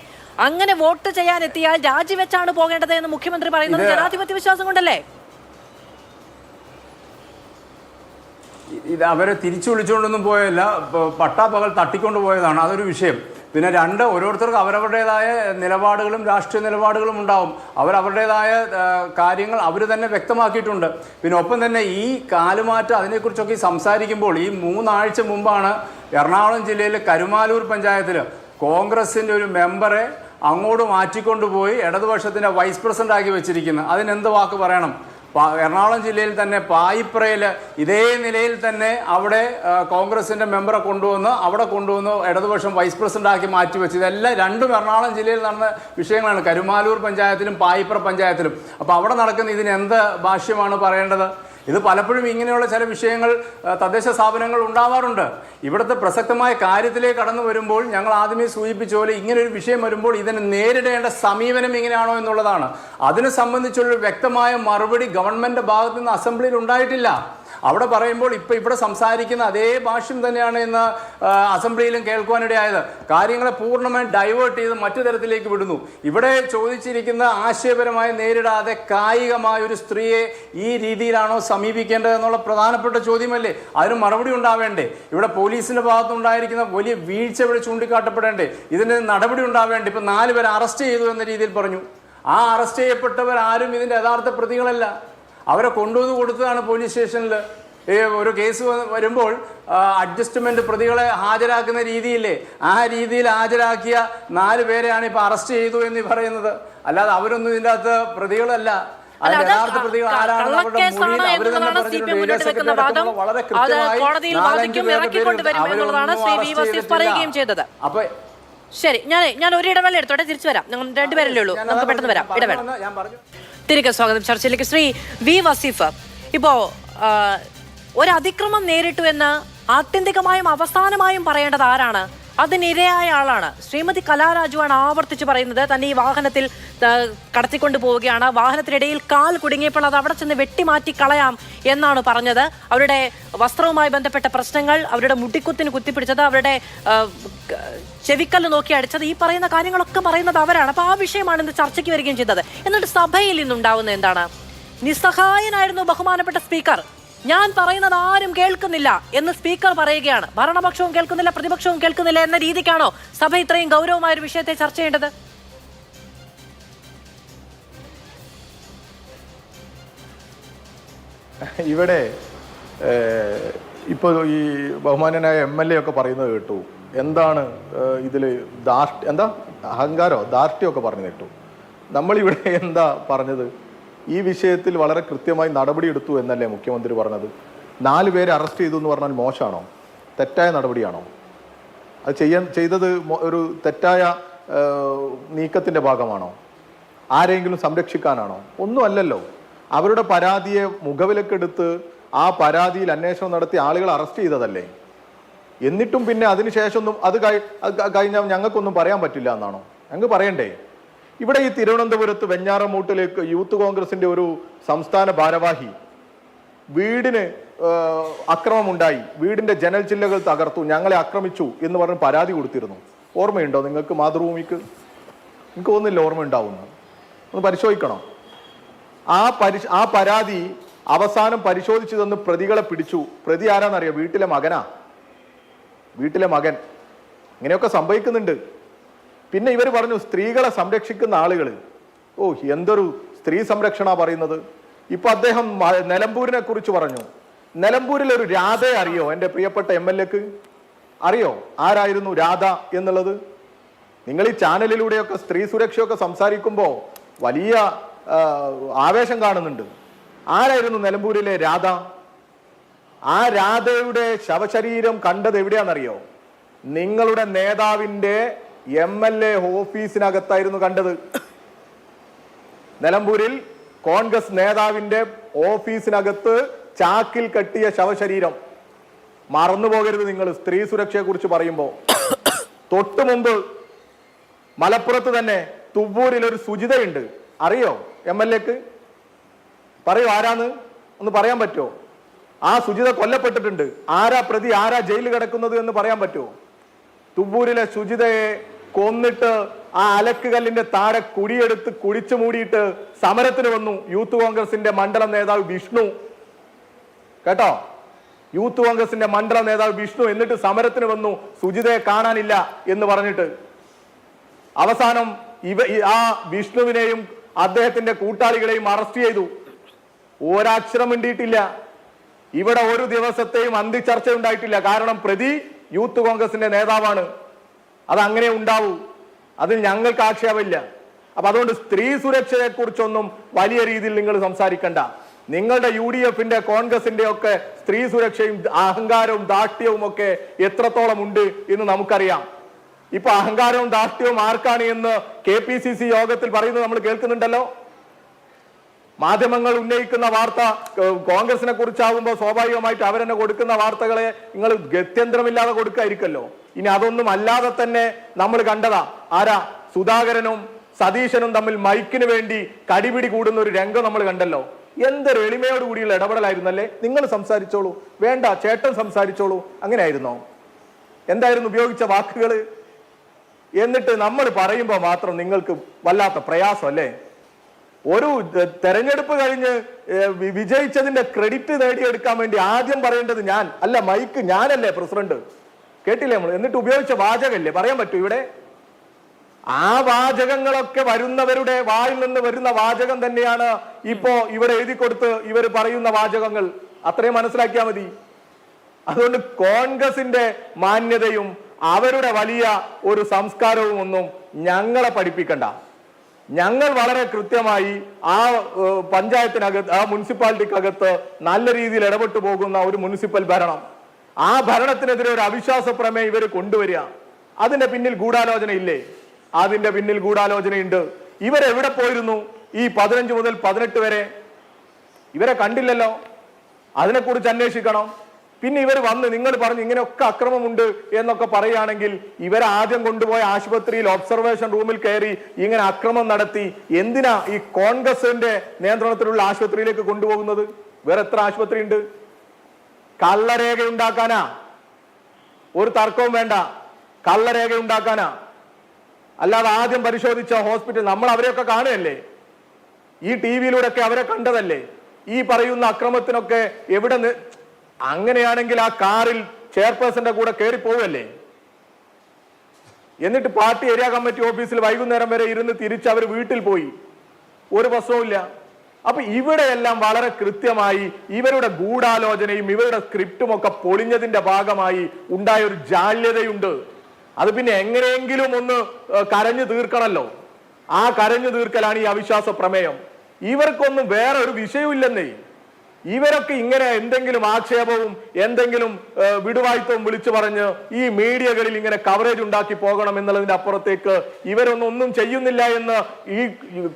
[SPEAKER 4] അങ്ങനെ വോട്ട് ചെയ്യാനെത്തിയാൽ രാജിവെച്ചാണ് പോകേണ്ടത് എന്ന് മുഖ്യമന്ത്രി പറയുന്നത് ജനാധിപത്യ വിശ്വാസം കൊണ്ടല്ലേ?
[SPEAKER 6] ഇത് അവരെ തിരിച്ചു വിളിച്ചുകൊണ്ടൊന്നും പോയല്ല, പട്ടാപ്പകൽ തട്ടിക്കൊണ്ടു പോയതാണ്. അതൊരു വിഷയം. പിന്നെ ഓരോരുത്തർക്കും അവരവരുടേതായ നിലപാടുകളും രാഷ്ട്രീയ നിലപാടുകളും ഉണ്ടാവും. അവരവരുടേതായ കാര്യങ്ങൾ അവർ തന്നെ വ്യക്തമാക്കിയിട്ടുണ്ട്. പിന്നെ ഒപ്പം തന്നെ ഈ കാലുമാറ്റം അതിനെക്കുറിച്ചൊക്കെ സംസാരിക്കുമ്പോൾ ഈ 3 ആഴ്ച മുമ്പാണ് എറണാകുളം ജില്ലയിലെ കരുമാലൂർ പഞ്ചായത്തിൽ കോൺഗ്രസിൻ്റെ ഒരു മെമ്പറെ അങ്ങോട്ട് മാറ്റിക്കൊണ്ടുപോയി ഇടതുപക്ഷത്തിൻ്റെ വൈസ് പ്രസിഡന്റ് ആക്കി വെച്ചിരിക്കുന്നത്. അതിനെന്ത് വാക്ക് പറയണം? എറണാകുളം ജില്ലയിൽ തന്നെ പായിപ്രയിൽ ഇതേ നിലയിൽ തന്നെ അവിടെ കോൺഗ്രസിൻ്റെ മെമ്പറെ കൊണ്ടുവന്ന് ഇടതുപക്ഷം വൈസ് പ്രസിഡന്റ് ആക്കി മാറ്റിവെച്ചു. ഇതെല്ലാം രണ്ടും എറണാകുളം ജില്ലയിൽ നടന്ന വിഷയങ്ങളാണ്, കരുമാലൂർ പഞ്ചായത്തിലും പായിപ്ര പഞ്ചായത്തിലും. അപ്പോൾ അവിടെ നടക്കുന്ന ഇതിന് എന്ത് ഭാഷ്യമാണ് പറയേണ്ടത്? ഇത് പലപ്പോഴും ഇങ്ങനെയുള്ള ചില വിഷയങ്ങൾ തദ്ദേശ സ്ഥാപനങ്ങൾ ഉണ്ടാവാറുണ്ട്. ഇവിടുത്തെ പ്രസക്തമായ കാര്യത്തിലേക്ക് കടന്നു വരുമ്പോൾ ഞങ്ങൾ ആദ്യമേ സൂചിപ്പിച്ച പോലെ ഇങ്ങനൊരു വിഷയം വരുമ്പോൾ ഇതിനെ നേരിടേണ്ട സമീപനം എങ്ങനെയാണോ എന്നുള്ളതാണ്. അതിനെ സംബന്ധിച്ചുള്ളൊരു വ്യക്തമായ മറുപടി ഗവൺമെൻറ് ഭാഗത്തു നിന്ന് അസംബ്ലിയിൽ ഉണ്ടായിട്ടില്ല. അവിടെ പറയുമ്പോൾ ഇവിടെ സംസാരിക്കുന്ന അതേ ഭാഷ്യം തന്നെയാണ് ഇന്ന് അസംബ്ലിയിലും കേൾക്കുവാനിടയായത്. കാര്യങ്ങളെ പൂർണ്ണമായും ഡൈവേർട്ട് ചെയ്ത് മറ്റു തരത്തിലേക്ക് വിടുന്നു. ഇവിടെ ചോദിച്ചിരിക്കുന്ന ആശയപരമായി നേരിടാതെ കായികമായ ഒരു സ്ത്രീയെ ഈ രീതിയിലാണോ സമീപിക്കേണ്ടത് എന്നുള്ള പ്രധാനപ്പെട്ട ചോദ്യമല്ലേ? അതിന് മറുപടി ഉണ്ടാവേണ്ടേ? ഇവിടെ പോലീസിന്റെ ഭാഗത്തുണ്ടായിരിക്കുന്ന വലിയ വീഴ്ച ഇവിടെ ചൂണ്ടിക്കാട്ടപ്പെടേണ്ടേ? ഇതിന് നടപടി ഉണ്ടാവേണ്ടേ? ഇപ്പം 4 പേരെ അറസ്റ്റ് ചെയ്തു എന്ന രീതിയിൽ പറഞ്ഞു. ആ അറസ്റ്റ് ചെയ്യപ്പെട്ടവർ ആരും ഇതിൻ്റെ യഥാർത്ഥ പ്രതികളല്ല. അവരെ കൊണ്ടുവന്ന് കൊടുത്തതാണ് പോലീസ് സ്റ്റേഷനിൽ. ഒരു കേസ് വരുമ്പോൾ അഡ്ജസ്റ്റ്മെൻറ്റ് പ്രതികളെ ഹാജരാക്കുന്ന രീതിയില്ലേ, ആ രീതിയിൽ ഹാജരാക്കിയ 4 പേരെയാണ് ഇപ്പോൾ അറസ്റ്റ് ചെയ്തു എന്ന് പറയുന്നത്. അല്ലാതെ അവരൊന്നും ഇതിൻ്റെ അകത്ത് പ്രതികളല്ല. യഥാർത്ഥ പ്രതികൾ ആരാണെന്ന് അവരുടെ മൊഴിയിൽ അവർ തന്നെ പറഞ്ഞിട്ടുണ്ട്. വളരെ കൃത്യമായി 4 അപ്പൊ
[SPEAKER 4] ശരി, ഞാൻ ഒരു ഇടവേള എടുത്തോട്ടെ, തിരിച്ചു വരാം. ഞങ്ങൾ 2 പേരല്ലേ ഉള്ളൂ, നമുക്ക് പെട്ടെന്ന് വരാം. ഇടവേള. തിരികെ സ്വാഗതം ചർച്ചയിലേക്ക്. ശ്രീ വി വസീഫ്, ഇപ്പോ ഒരു അതിക്രമം നേരിട്ടു എന്ന് ആത്യന്തികമായും അവസാനമായും പറയേണ്ടത് ആരാണ്? അതിനിരയായ ആളാണ്. ശ്രീമതി കലാരാജുവാണ് ആവർത്തിച്ച് പറയുന്നത് തന്നെ ഈ വാഹനത്തിൽ കടത്തിക്കൊണ്ടു പോവുകയാണ്, വാഹനത്തിനിടയിൽ കാൽ കുടുങ്ങിയപ്പോൾ അത് അവിടെ ചെന്ന് വെട്ടിമാറ്റി കളയാം എന്നാണ് പറഞ്ഞത്. അവരുടെ വസ്ത്രവുമായി ബന്ധപ്പെട്ട പ്രശ്നങ്ങൾ, അവരുടെ മുടിക്കുത്തിന് കുത്തിപ്പിടിച്ചത്, അവരുടെ ചെവിക്കല്ല് നോക്കി അടിച്ചത്, ഈ പറയുന്ന കാര്യങ്ങളൊക്കെ പറയുന്നത് അവരാണ്. അപ്പൊ ആ വിഷയമാണ് ഇന്ന് ചർച്ചയ്ക്ക് വരികയും ചെയ്തത്. എന്നിട്ട് സഭയിൽ ഇന്നുണ്ടാവുന്ന എന്താണ്? നിസ്സഹായനായിരുന്നു ബഹുമാനപ്പെട്ട സ്പീക്കർ. ഞാൻ പറയുന്നത് ആരും കേൾക്കുന്നില്ല എന്ന് സ്പീക്കർ പറയുകയാണ്. ഭരണപക്ഷവും കേൾക്കുന്നില്ല, പ്രതിപക്ഷവും കേൾക്കുന്നില്ല എന്ന രീതിക്കാണോ സഭ ഇത്രയും ഗൗരവമായ ഒരു വിഷയത്തെ ചർച്ച ചെയ്യേണ്ടത്?
[SPEAKER 5] ഇവിടെ ഇപ്പോൾ ഈ ബഹുമാന്യനായ MLA ഒക്കെ പറയുന്നത് കേട്ടു. എന്താണ് ഇതിൽ എന്താ അഹങ്കാരോ ധാർഷ്ട്യമൊക്കെ പറഞ്ഞു കേട്ടു. നമ്മളിവിടെ എന്താ പറഞ്ഞത്? ഈ വിഷയത്തിൽ വളരെ കൃത്യമായി നടപടിയെടുത്തു എന്നല്ലേ മുഖ്യമന്ത്രി പറഞ്ഞത്? 4 പേരെ അറസ്റ്റ് ചെയ്തു എന്ന് പറഞ്ഞാൽ മോശമാണോ? തെറ്റായ നടപടിയാണോ? അത് ചെയ്തത് ഒരു തെറ്റായ നീക്കത്തിൻ്റെ ഭാഗമാണോ? ആരെങ്കിലും സംരക്ഷിക്കാനാണോ? ഒന്നും അല്ലല്ലോ. അവരുടെ പരാതിയെ മുഖവിലക്കെടുത്ത് ആ പരാതിയിൽ അന്വേഷണം നടത്തി ആളുകൾ അറസ്റ്റ് ചെയ്തതല്ലേ. എന്നിട്ടും പിന്നെ അതിനുശേഷമൊന്നും അത് കഴിഞ്ഞാൽ ഞങ്ങൾക്കൊന്നും പറയാൻ പറ്റില്ല എന്നാണോ? ഞങ്ങൾക്ക് പറയണ്ടേ? ഇവിടെ ഈ തിരുവനന്തപുരത്ത് വെഞ്ഞാറമൂട്ടിലേക്ക് യൂത്ത് കോൺഗ്രസിന്റെ ഒരു സംസ്ഥാന ഭാരവാഹി വീടിന് അക്രമമുണ്ടായി, വീടിന്റെ ജനൽ ചില്ലകൾ തകർത്തു, ഞങ്ങളെ ആക്രമിച്ചു എന്ന് പറഞ്ഞ് പരാതി കൊടുത്തിരുന്നു. ഓർമ്മയുണ്ടോ നിങ്ങൾക്ക്? മാതൃഭൂമിക്ക് എനിക്ക് തോന്നുന്നില്ല ഓർമ്മ ഉണ്ടാവുന്നു. ഒന്ന് പരിശോധിക്കണം. ആ പരാതി അവസാനം പരിശോധിച്ചു തന്ന് പ്രതികളെ പിടിച്ചു. പ്രതി ആരാന്നറിയോ? വീട്ടിലെ മകനാ. വീട്ടിലെ മകൻ. ഇങ്ങനെയൊക്കെ സംഭവിക്കുന്നുണ്ട്. പിന്നെ ഇവർ പറഞ്ഞു സ്ത്രീകളെ സംരക്ഷിക്കുന്ന ആളുകൾ. ഓ, എന്തൊരു സ്ത്രീ സംരക്ഷണ പറയുന്നത്. ഇപ്പൊ അദ്ദേഹം നിലമ്പൂരിനെ കുറിച്ച് പറഞ്ഞു. നിലമ്പൂരിൽ ഒരു രാധയെ അറിയോ? എൻ്റെ പ്രിയപ്പെട്ട MLAക്ക് അറിയോ ആരായിരുന്നു രാധ എന്നുള്ളത്? നിങ്ങൾ ഈ ചാനലിലൂടെയൊക്കെ സ്ത്രീ സുരക്ഷയൊക്കെ സംസാരിക്കുമ്പോൾ വലിയ ആവേശം കാണുന്നുണ്ട്. ആരായിരുന്നു നിലമ്പൂരിലെ രാധ? ആ രാധയുടെ ശവശരീരം കണ്ടത് എവിടെയാണെന്നറിയോ? നിങ്ങളുടെ നേതാവിൻ്റെ MLA ഓഫീസിനകത്തായിരുന്നു കണ്ടത്. നിലമ്പൂരിൽ കോൺഗ്രസ് നേതാവിന്റെ ഓഫീസിനകത്ത് ചാക്കിൽ കെട്ടിയ ശവശരീരം. മറന്നുപോകരുത് നിങ്ങൾ സ്ത്രീ സുരക്ഷയെ കുറിച്ച് പറയുമ്പോൾ. തൊട്ടു മുമ്പ് മലപ്പുറത്ത് തന്നെ തുവ്വൂരിൽ ഒരു സുജിതയുണ്ട്. അറിയോ MLAക്ക്? പറയോ ആരാന്ന്? ഒന്ന് പറയാൻ പറ്റുമോ? ആ സുജിത കൊല്ലപ്പെട്ടിട്ടുണ്ട്. ആരാ പ്രതി, ആരാ ജയിലിൽ കിടക്കുന്നത് എന്ന് പറയാൻ പറ്റുമോ? തുവ്വൂരിലെ സുജിതയെ കൊന്നിട്ട് ആ അലക്കുകല്ലിന്റെ താഴെ കുടിയെടുത്ത് കുടിച്ചു മൂടിയിട്ട് സമരത്തിന് വന്നു യൂത്ത് കോൺഗ്രസിന്റെ മണ്ഡലം നേതാവ് വിഷ്ണു. കേട്ടോ, യൂത്ത് കോൺഗ്രസിന്റെ മണ്ഡലം നേതാവ് വിഷ്ണു. എന്നിട്ട് സമരത്തിന് വന്നു സുജിതയെ കാണാനില്ല എന്ന് പറഞ്ഞിട്ട്. അവസാനം ആ വിഷ്ണുവിനെയും അദ്ദേഹത്തിന്റെ കൂട്ടാളികളെയും അറസ്റ്റ് ചെയ്തു. ഒരക്ഷരം മിണ്ടിയിട്ടില്ല. ഇവിടെ ഒരു ദിവസത്തെയും അന്തിച്ചർച്ച ഉണ്ടായിട്ടില്ല. കാരണം പ്രതി യൂത്ത് കോൺഗ്രസിന്റെ നേതാവാണ്. അത് അങ്ങനെ ഉണ്ടാവൂ. അതിൽ ഞങ്ങൾക്ക് ആക്ഷേപമില്ല. അപ്പൊ അതുകൊണ്ട് സ്ത്രീ സുരക്ഷയെ കുറിച്ചൊന്നും വലിയ രീതിയിൽ നിങ്ങൾ സംസാരിക്കണ്ട. നിങ്ങളുടെ UDFന്റെ കോൺഗ്രസിന്റെ ഒക്കെ സ്ത്രീ സുരക്ഷയും അഹങ്കാരവും ദാഷ്ട്യവും ഒക്കെ എത്രത്തോളം ഉണ്ട് എന്ന് നമുക്കറിയാം. ഇപ്പൊ അഹങ്കാരവും ദാഷ്ട്യവും ആർക്കാണ് എന്ന് KPCC യോഗത്തിൽ പറയുന്നത് നമ്മൾ കേൾക്കുന്നുണ്ടല്ലോ. മാധ്യമങ്ങൾ ഉന്നയിക്കുന്ന വാർത്ത കോൺഗ്രസിനെ കുറിച്ചാകുമ്പോൾ സ്വാഭാവികമായിട്ട് അവരെന്നെ കൊടുക്കുന്ന വാർത്തകളെ നിങ്ങൾ ഗത്യന്തരമില്ലാതെ കൊടുക്കായിരിക്കല്ലോ. ഇനി അതൊന്നും അല്ലാതെ തന്നെ നമ്മൾ കണ്ടതാ. ആരാ? സുധാകരനും സതീശനും തമ്മിൽ മൈക്കിന് വേണ്ടി കടിപിടി കൂടുന്ന ഒരു രംഗം നമ്മൾ കണ്ടല്ലോ. എന്തൊരു എളിമയോട് കൂടിയുള്ള ഇടപെടലായിരുന്നല്ലേ. നിങ്ങൾ സംസാരിച്ചോളൂ, വേണ്ട ചേട്ടൻ സംസാരിച്ചോളൂ, അങ്ങനെ ആയിരുന്നോ? എന്തായിരുന്നു ഉപയോഗിച്ച വാക്കുകൾ? എന്നിട്ട് നമ്മൾ പറയുമ്പോൾ മാത്രം നിങ്ങൾക്ക് വല്ലാത്ത പ്രയാസം അല്ലേ? ഒരു തെരഞ്ഞെടുപ്പ് കഴിഞ്ഞ് വിജയിച്ചതിന്റെ ക്രെഡിറ്റ് നേടിയെടുക്കാൻ വേണ്ടി ആദ്യം പറയേണ്ടത് ഞാൻ അല്ല, മൈക്ക് ഞാനല്ലേ പ്രസിഡന്റ്. കേട്ടില്ലേ നമ്മൾ? എന്നിട്ട് ഉപയോഗിച്ച വാചകല്ലേ പറയാൻ പറ്റൂ ഇവിടെ? ആ വാചകങ്ങളൊക്കെ വരുന്നവരുടെ വായിൽ നിന്ന് വരുന്ന വാചകം തന്നെയാണ് ഇപ്പോ ഇവിടെ എഴുതി കൊടുത്ത് ഇവർ പറയുന്ന വാചകങ്ങൾ. അത്രയും മനസ്സിലാക്കിയാൽ മതി. അതുകൊണ്ട് കോൺഗ്രസിന്റെ മാന്യതയും അവരുടെ വലിയ ഒരു സംസ്കാരവും ഒന്നും ഞങ്ങളെ പഠിപ്പിക്കണ്ട. ഞങ്ങൾ വളരെ കൃത്യമായി ആ പഞ്ചായത്തിനകത്ത്, ആ മുനിസിപ്പാലിറ്റിക്കകത്ത് നല്ല രീതിയിൽ ഇടപെട്ടു പോകുന്ന ഒരു മുനിസിപ്പൽ ഭരണം. ആ ഭരണത്തിനെതിരെ ഒരു അവിശ്വാസ പ്രമേയം ഇവർ കൊണ്ടുവരിക. അതിന്റെ പിന്നിൽ ഗൂഢാലോചന ഇല്ലേ? അതിന്റെ പിന്നിൽ ഗൂഢാലോചനയുണ്ട്. ഇവരെവിടെ പോയിരുന്നു ഈ 15 മുതൽ 18 വരെ? ഇവരെ കണ്ടില്ലല്ലോ. അതിനെക്കുറിച്ച് അന്വേഷിക്കണം. പിന്നെ ഇവർ വന്ന് നിങ്ങൾ പറഞ്ഞു ഇങ്ങനെയൊക്കെ അക്രമമുണ്ട് എന്നൊക്കെ പറയുകയാണെങ്കിൽ ഇവരാദ്യം കൊണ്ടുപോയ ആശുപത്രിയിൽ ഒബ്സർവേഷൻ റൂമിൽ കയറി ഇങ്ങനെ അക്രമം നടത്തി എന്തിനാ ഈ കോൺഗ്രസിന്റെ നിയന്ത്രണത്തിലുള്ള ആശുപത്രിയിലേക്ക് കൊണ്ടുപോകുന്നത്? വേറെ എത്ര ആശുപത്രി ഉണ്ട്? കള്ളരേഖ ഉണ്ടാക്കാനാ, ഒരു തർക്കവും വേണ്ട, കള്ളരേഖ ഉണ്ടാക്കാനാ. അല്ലാതെ ആദ്യം പരിശോധിച്ച ഹോസ്പിറ്റൽ നമ്മൾ അവരെയൊക്കെ കാണുകയല്ലേ, ഈ ടി വിയിലൂടെയൊക്കെ അവരെ കണ്ടതല്ലേ. ഈ പറയുന്ന അക്രമത്തിനൊക്കെ എവിടെ അങ്ങനെയാണെങ്കിൽ ആ കാറിൽ ചെയർപേഴ്സന്റെ കൂടെ കയറി പോവല്ലേ? എന്നിട്ട് പാർട്ടി ഏരിയ കമ്മിറ്റി ഓഫീസിൽ വൈകുന്നേരം വരെ ഇരുന്ന് തിരിച്ച് അവർ വീട്ടിൽ പോയി, ഒരു പ്രശ്നവുമില്ല. അപ്പൊ ഇവിടെയെല്ലാം വളരെ കൃത്യമായി ഇവരുടെ ഗൂഢാലോചനയും ഇവരുടെ സ്ക്രിപ്റ്റും ഒക്കെ പൊളിഞ്ഞതിന്റെ ഭാഗമായി ഉണ്ടായ ഒരു ജാള്യതയുണ്ട്. അത് പിന്നെ എങ്ങനെയെങ്കിലും ഒന്ന് കരഞ്ഞു തീർക്കണമല്ലോ. ആ കരഞ്ഞു തീർക്കലാണ് ഈ അവിശ്വാസ പ്രമേയം. ഇവർക്കൊന്നും വേറെ ഒരു വിഷയമില്ലെന്നേ. ഇവരൊക്കെ ഇങ്ങനെ എന്തെങ്കിലും ആക്ഷേപവും എന്തെങ്കിലും വിടുവായ്ത്തവും വിളിച്ചു പറഞ്ഞ് ഈ മീഡിയകളിൽ ഇങ്ങനെ കവറേജ് ഉണ്ടാക്കി പോകണം എന്നുള്ളതിന്റെ അപ്പുറത്തേക്ക് ഇവരൊന്നും ചെയ്യുന്നില്ല എന്ന് ഈ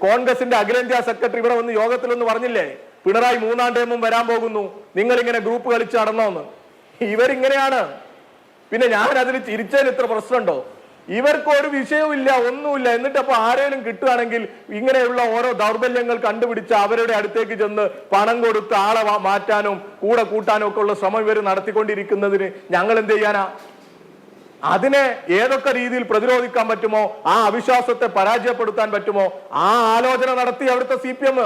[SPEAKER 5] കോൺഗ്രസിന്റെ അഖിലേന്ത്യാ സെക്രട്ടറി ഇവിടെ വന്ന് യോഗത്തിലൊന്ന് പറഞ്ഞില്ലേ, പിണറായി 3ാം ടേമും വരാൻ പോകുന്നു, നിങ്ങൾ ഇങ്ങനെ ഗ്രൂപ്പ് കളിച്ച് നടന്നോന്ന്. ഇവരിങ്ങനെയാണ്. പിന്നെ ഞാൻ അതിൽ ചിരിച്ചതിന് ഇത്ര പ്രശ്നമുണ്ടോ? ഇവർക്ക് ഒരു വിഷയവുമില്ല, ഒന്നുമില്ല. എന്നിട്ട് അപ്പൊ ആരെങ്കിലും കിട്ടുകയാണെങ്കിൽ ഇങ്ങനെയുള്ള ഓരോ ദൗർബല്യങ്ങൾ കണ്ടുപിടിച്ച് അവരുടെ അടുത്തേക്ക് ചെന്ന് പണം കൊടുത്ത് ആളെ മാറ്റാനും കൂടെ കൂട്ടാനും ഒക്കെ ഉള്ള ശ്രമം ഇവർ നടത്തിക്കൊണ്ടിരിക്കുന്നതിന് ഞങ്ങൾ എന്ത് ചെയ്യാനാ? അതിനെ ഏതൊക്കെ രീതിയിൽ പ്രതിരോധിക്കാൻ പറ്റുമോ, ആ അവിശ്വാസത്തെ പരാജയപ്പെടുത്താൻ പറ്റുമോ, ആ ആലോചന നടത്തി അവിടുത്തെ CPM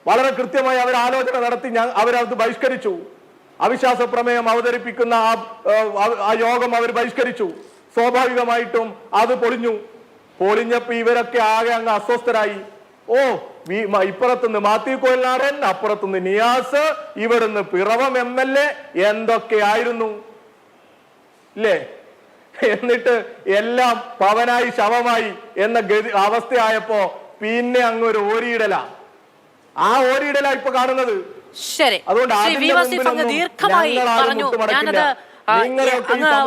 [SPEAKER 5] വളരെ കൃത്യമായി അവർ ആലോചന നടത്തി അവരത് ബഹിഷ്കരിച്ചു. അവിശ്വാസ പ്രമേയം അവതരിപ്പിക്കുന്ന ആ യോഗം അവർ ബഹിഷ്കരിച്ചു. സ്വാഭാവികമായിട്ടും അത് പൊളിഞ്ഞപ്പോ ഇവരൊക്കെ ആകെ അങ്ങ് അസ്വസ്ഥരായി. ഇപ്പുറത്തുനിന്ന് മാത്യു കോയൽനാടൻ, അപ്പുറത്തുനിന്ന് നിയാസ്, ഇവിടുന്ന് പിറവം MLA, എന്തൊക്കെയായിരുന്നു ഇല്ലേ? എന്നിട്ട് എല്ലാം പവനായി ശവമായി എന്ന അവസ്ഥയായപ്പോ പിന്നെ അങ്ങ് ഒരു ഓരിയിടല. ആ ഓരിയിടല ഇപ്പൊ കാണുന്നത്.
[SPEAKER 4] ശരി, ദീർഘമായി പറഞ്ഞു. ഞാനത്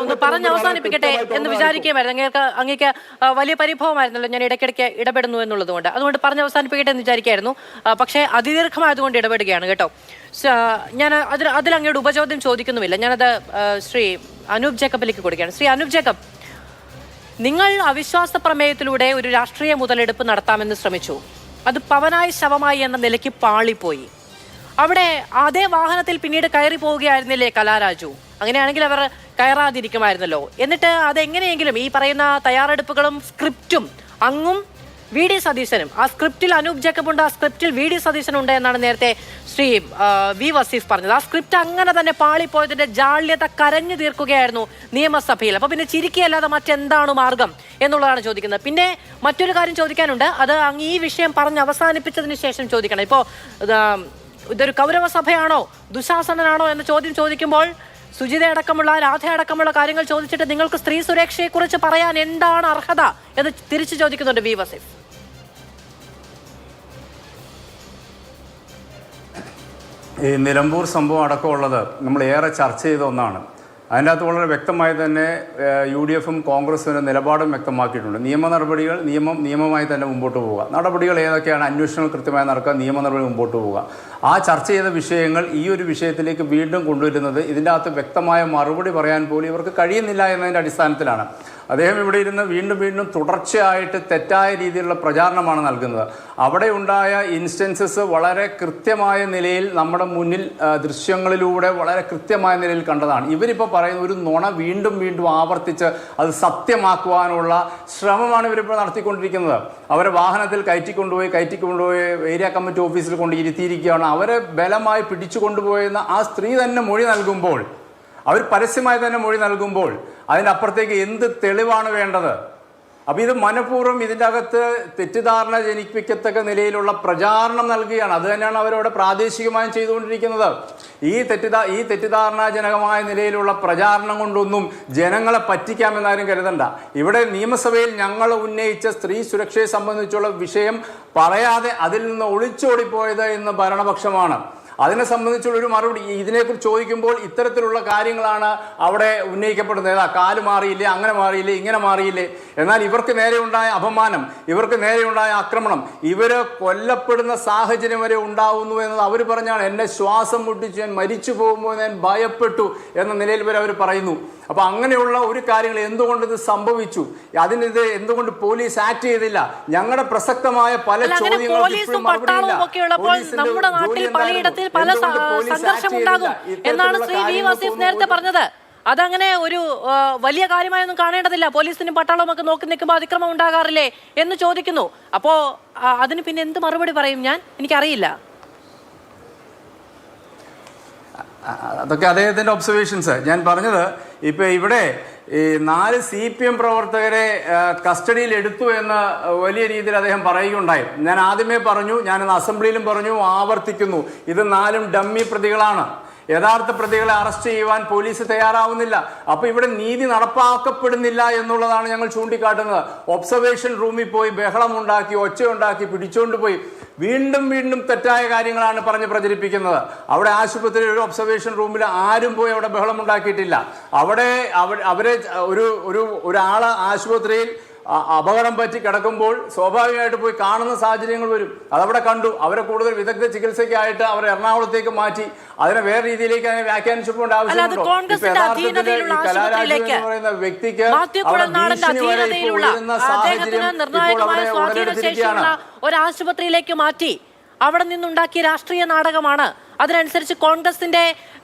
[SPEAKER 4] ഒന്ന് പറഞ്ഞ് അവസാനിപ്പിക്കട്ടെ എന്ന് വിചാരിക്കുകയായിരുന്നു. അങ്ങേക്ക് വലിയ പരിഭവമായിരുന്നല്ലോ ഞാൻ ഇടയ്ക്കിടയ്ക്ക് ഇടപെടുന്നു എന്നുള്ളത് കൊണ്ട്. അതുകൊണ്ട് പറഞ്ഞ് അവസാനിപ്പിക്കട്ടെ എന്ന് വിചാരിക്കായിരുന്നു. പക്ഷേ അതിദീർഘമായതുകൊണ്ട് ഇടപെടുകയാണ് കേട്ടോ. ഞാൻ അതിൽ അങ്ങയുടെ ഉപചോദ്യം ചോദിക്കുന്നുമില്ല. ഞാനത് ശ്രീ അനൂപ് ജേക്കബിലേക്ക് കൊടുക്കുകയാണ്. ശ്രീ അനൂപ് ജേക്കബ്, നിങ്ങൾ അവിശ്വാസ പ്രമേയത്തിലൂടെ ഒരു രാഷ്ട്രീയ മുതലെടുപ്പ് നടത്താമെന്ന് ശ്രമിച്ചു. അത് പവനായി ശവമായി എന്ന നിലയ്ക്ക് പാളിപ്പോയി. അവിടെ അതേ വാഹനത്തിൽ പിന്നീട് കയറി പോവുകയായിരുന്നില്ലേ കലാരാജു? അങ്ങനെയാണെങ്കിൽ അവർ കയറാതിരിക്കുമായിരുന്നല്ലോ. എന്നിട്ട് അതെങ്ങനെയെങ്കിലും ഈ പറയുന്ന തയ്യാറെടുപ്പുകളും സ്ക്രിപ്റ്റും അങ്ങും VD സതീശനും, ആ സ്ക്രിപ്റ്റിൽ അനൂപ് ജേക്കബ് ഉണ്ട്, ആ സ്ക്രിപ്റ്റിൽ VD സതീശനുണ്ട് എന്നാണ് നേരത്തെ ശ്രീ വി വസീഫ് പറഞ്ഞത്. ആ സ്ക്രിപ്റ്റ് അങ്ങനെ തന്നെ പാളിപ്പോയതിന്റെ ജാള്യത കരഞ്ഞു തീർക്കുകയായിരുന്നു നിയമസഭയിൽ. അപ്പൊ പിന്നെ ചിരിക്കുകയല്ലാതെ മറ്റെന്താണ് മാർഗം എന്നുള്ളതാണ് ചോദിക്കുന്നത്. പിന്നെ മറ്റൊരു കാര്യം ചോദിക്കാനുണ്ട്. അത് അങ്ങ് ഈ വിഷയം പറഞ്ഞ് അവസാനിപ്പിച്ചതിന് ശേഷം ചോദിക്കണം. ഇപ്പോ ഇതൊരു കൗരവ സഭയാണോ ദുശാസനാണോ എന്ന ചോദ്യം ചോദിക്കുമ്പോൾ സുജിത അടക്കമുള്ള രാധ അടക്കമുള്ള കാര്യങ്ങൾ ചോദിച്ചിട്ട് നിങ്ങൾക്ക് സ്ത്രീ സുരക്ഷയെക്കുറിച്ച് പറയാൻ എന്താണ് അർഹത എന്ന് തിരിച്ചു ചോദിക്കുന്നുണ്ട് വി വസീഫ്.
[SPEAKER 6] ഈ നിലമ്പൂർ സംഭവം അടക്കമുള്ളത് നമ്മൾ ഏറെ ചർച്ച ചെയ്ത ഒന്നാണ്. അതിൻ്റെ അകത്ത് വളരെ വ്യക്തമായി തന്നെ UDFും കോൺഗ്രസിൻ്റെ നിലപാടും വ്യക്തമാക്കിയിട്ടുണ്ട്. നിയമ നടപടികൾ നിയമമായി തന്നെ മുമ്പോട്ട് പോവുക. നടപടികൾ ഏതൊക്കെയാണ്, അന്വേഷണങ്ങൾ കൃത്യമായി നടക്കുക, നിയമ നടപടി മുമ്പോട്ട് പോവുക. ആ ചർച്ച ചെയ്ത വിഷയങ്ങൾ ഈ ഒരു വിഷയത്തിലേക്ക് വീണ്ടും കൊണ്ടുവരുന്നത് ഇതിൻ്റെ അകത്ത് വ്യക്തമായ മറുപടി പറയാൻ പോലും ഇവർക്ക് കഴിയുന്നില്ല എന്നതിൻ്റെ അടിസ്ഥാനത്തിലാണ്. അദ്ദേഹം ഇവിടെ ഇരുന്ന് വീണ്ടും തുടർച്ചയായിട്ട് തെറ്റായ രീതിയിലുള്ള പ്രചാരണമാണ് നൽകുന്നത്. അവിടെ ഉണ്ടായ ഇൻസ്റ്റൻസസ് വളരെ കൃത്യമായ നിലയിൽ നമ്മുടെ മുന്നിൽ ദൃശ്യങ്ങളിലൂടെ വളരെ കൃത്യമായ നിലയിൽ കണ്ടതാണ്. ഇവരിപ്പോൾ പറയുന്ന ഒരു നുണ വീണ്ടും ആവർത്തിച്ച് അത് സത്യമാക്കുവാനുള്ള ശ്രമമാണ് ഇവരിപ്പോൾ നടത്തിക്കൊണ്ടിരിക്കുന്നത്. അവരെ വാഹനത്തിൽ കയറ്റിക്കൊണ്ടുപോയി ഏരിയ കമ്മിറ്റി ഓഫീസിൽ കൊണ്ട് ഇരുത്തിയിരിക്കുകയാണ്. അവരെ ബലമായി പിടിച്ചു കൊണ്ടുപോയെന്ന ആ സ്ത്രീ തന്നെ മൊഴി നൽകുമ്പോൾ, അവർ പരസ്യമായി തന്നെ മൊഴി നൽകുമ്പോൾ അതിനപ്പുറത്തേക്ക് എന്ത് തെളിവാണ് വേണ്ടത്? അപ്പോൾ ഇത് മനഃപൂർവ്വം ഇതിൻ്റെ അകത്ത് തെറ്റിദ്ധാരണ ജനിപ്പിക്കത്തക്ക നിലയിലുള്ള പ്രചാരണം നൽകുകയാണ്. അത് തന്നെയാണ് അവരവിടെ പ്രാദേശികമായും ചെയ്തുകൊണ്ടിരിക്കുന്നത്. ഈ തെറ്റിദ്ധാരണാജനകമായ നിലയിലുള്ള പ്രചാരണം കൊണ്ടൊന്നും ജനങ്ങളെ പറ്റിക്കാമെന്നാരും കരുതണ്ട. ഇവിടെ നിയമസഭയിൽ ഞങ്ങൾ ഉന്നയിച്ച സ്ത്രീ സുരക്ഷയെ സംബന്ധിച്ചുള്ള വിഷയം പറയാതെ അതിൽ നിന്ന് ഒളിച്ചോടിപ്പോയത് എന്ന് ഭരണപക്ഷമാണ്. അതിനെ സംബന്ധിച്ചുള്ള ഒരു മറുപടി ഇതിനെക്കുറിച്ച് ചോദിക്കുമ്പോൾ ഇത്തരത്തിലുള്ള കാര്യങ്ങളാണ് അവിടെ ഉന്നയിക്കപ്പെടുന്നത്. കാല് മാറിയില്ലേ, അങ്ങനെ മാറിയില്ലേ, ഇങ്ങനെ മാറിയില്ലേ. എന്നാൽ ഇവർക്ക് നേരെയുണ്ടായ അപമാനം, ഇവർക്ക് നേരെയുണ്ടായ ആക്രമണം, ഇവര് കൊല്ലപ്പെടുന്ന സാഹചര്യം വരെ ഉണ്ടാവുന്നു എന്നത് അവർ പറഞ്ഞാണ്. എന്നെ ശ്വാസം മുട്ടിച്ചു, ഞാൻ മരിച്ചു പോകുമ്പോൾ ഞാൻ ഭയപ്പെട്ടു എന്ന നിലയിൽ വരെ അവർ പറയുന്നു. അപ്പൊ അങ്ങനെയുള്ള ഒരു കാര്യങ്ങൾ എന്തുകൊണ്ട് ഇത് സംഭവിച്ചു, അതിനിത് എന്തുകൊണ്ട് പോലീസ് ആക്ട് ചെയ്തില്ല, ഞങ്ങളുടെ പ്രസക്തമായ പല ചോദ്യങ്ങളും
[SPEAKER 4] നമ്മുടെ നാട്ടിൽ പലയിടത്തിൽ പല സംഘർഷം ഉണ്ടാകും എന്നാണ് ശ്രീ വി വസീഫ് നേരത്തെ പറഞ്ഞത്. അതങ്ങനെ ഒരു വലിയ കാര്യമായൊന്നും കാണേണ്ടതില്ല. പോലീസിനും പട്ടാളവും ഒക്കെ നോക്കി നിൽക്കുമ്പോൾ അതിക്രമം ഉണ്ടാകാറില്ലേ എന്ന് ചോദിക്കുന്നു. അപ്പോ അതിന് പിന്നെ എന്ത് മറുപടി പറയും ഞാൻ, എനിക്കറിയില്ല.
[SPEAKER 6] അതൊക്കെ അദ്ദേഹത്തിൻ്റെ ഒബ്സർവേഷൻസ്. ഞാൻ പറഞ്ഞത് ഇപ്പം ഇവിടെ ഈ 4 CPM പ്രവർത്തകരെ കസ്റ്റഡിയിൽ എടുത്തു എന്ന് വലിയ രീതിയിൽ അദ്ദേഹം പറയുകയുണ്ടായി. ഞാൻ ആദ്യമേ പറഞ്ഞു, ഞാനിന്ന് അസംബ്ലിയിലും പറഞ്ഞു, ആവർത്തിക്കുന്നു, ഇത് 4 ഡമ്മി പ്രതികളാണ്. യഥാർത്ഥ പ്രതികളെ അറസ്റ്റ് ചെയ്യുവാൻ പോലീസ് തയ്യാറാവുന്നില്ല. അപ്പൊ ഇവിടെ നീതി നടപ്പാക്കപ്പെടുന്നില്ല എന്നുള്ളതാണ് ഞങ്ങൾ ചൂണ്ടിക്കാട്ടുന്നത്. ഒബ്സർവേഷൻ റൂമിൽ പോയി ബഹളമുണ്ടാക്കി, ഒച്ചയുണ്ടാക്കി, പിടിച്ചുകൊണ്ടുപോയി വീണ്ടും വീണ്ടും തെറ്റായ കാര്യങ്ങളാണ് പറഞ്ഞ് പ്രചരിപ്പിക്കുന്നത്. അവിടെ ആശുപത്രിയിൽ ഒരു ഒബ്സർവേഷൻ റൂമിൽ ആരും പോയി അവിടെ ബഹളമുണ്ടാക്കിയിട്ടില്ല. അവിടെ അവരെ ഒരാള് ആശുപത്രിയിൽ അപകടം പറ്റി കിടക്കുമ്പോൾ സ്വാഭാവികമായിട്ട് പോയി കാണുന്ന സാഹചര്യങ്ങൾ വരും. അതവിടെ കണ്ടു. അവരെ കൂടുതൽ വിദഗ്ധ ചികിത്സയ്ക്കായിട്ട് അവരെ എറണാകുളത്തേക്ക് മാറ്റി അതിനെ വേറെ രീതിയിലേക്ക് അതിനെ വ്യാഖ്യാനിച്ചുകൊണ്ട് ആവശ്യമുണ്ടോ? യഥാർത്ഥത്തിൽ ഈ കലാരാജു എന്ന് പറയുന്ന വ്യക്തിക്ക് അവിടെ ഭീഷണി വരെ ഇപ്പോൾ ഉയരുന്ന സാഹചര്യം ഇപ്പോൾ അവിടെ ഉടലെടുത്തിരിക്കുകയാണ്.
[SPEAKER 4] ഒരു ആശുപത്രിയിലേക്ക് മാറ്റി അവിടെ നിന്നുണ്ടാക്കിയ രാഷ്ട്രീയ നാടകമാണ്. അതിനനുസരിച്ച് കോൺഗ്രസിന്റെ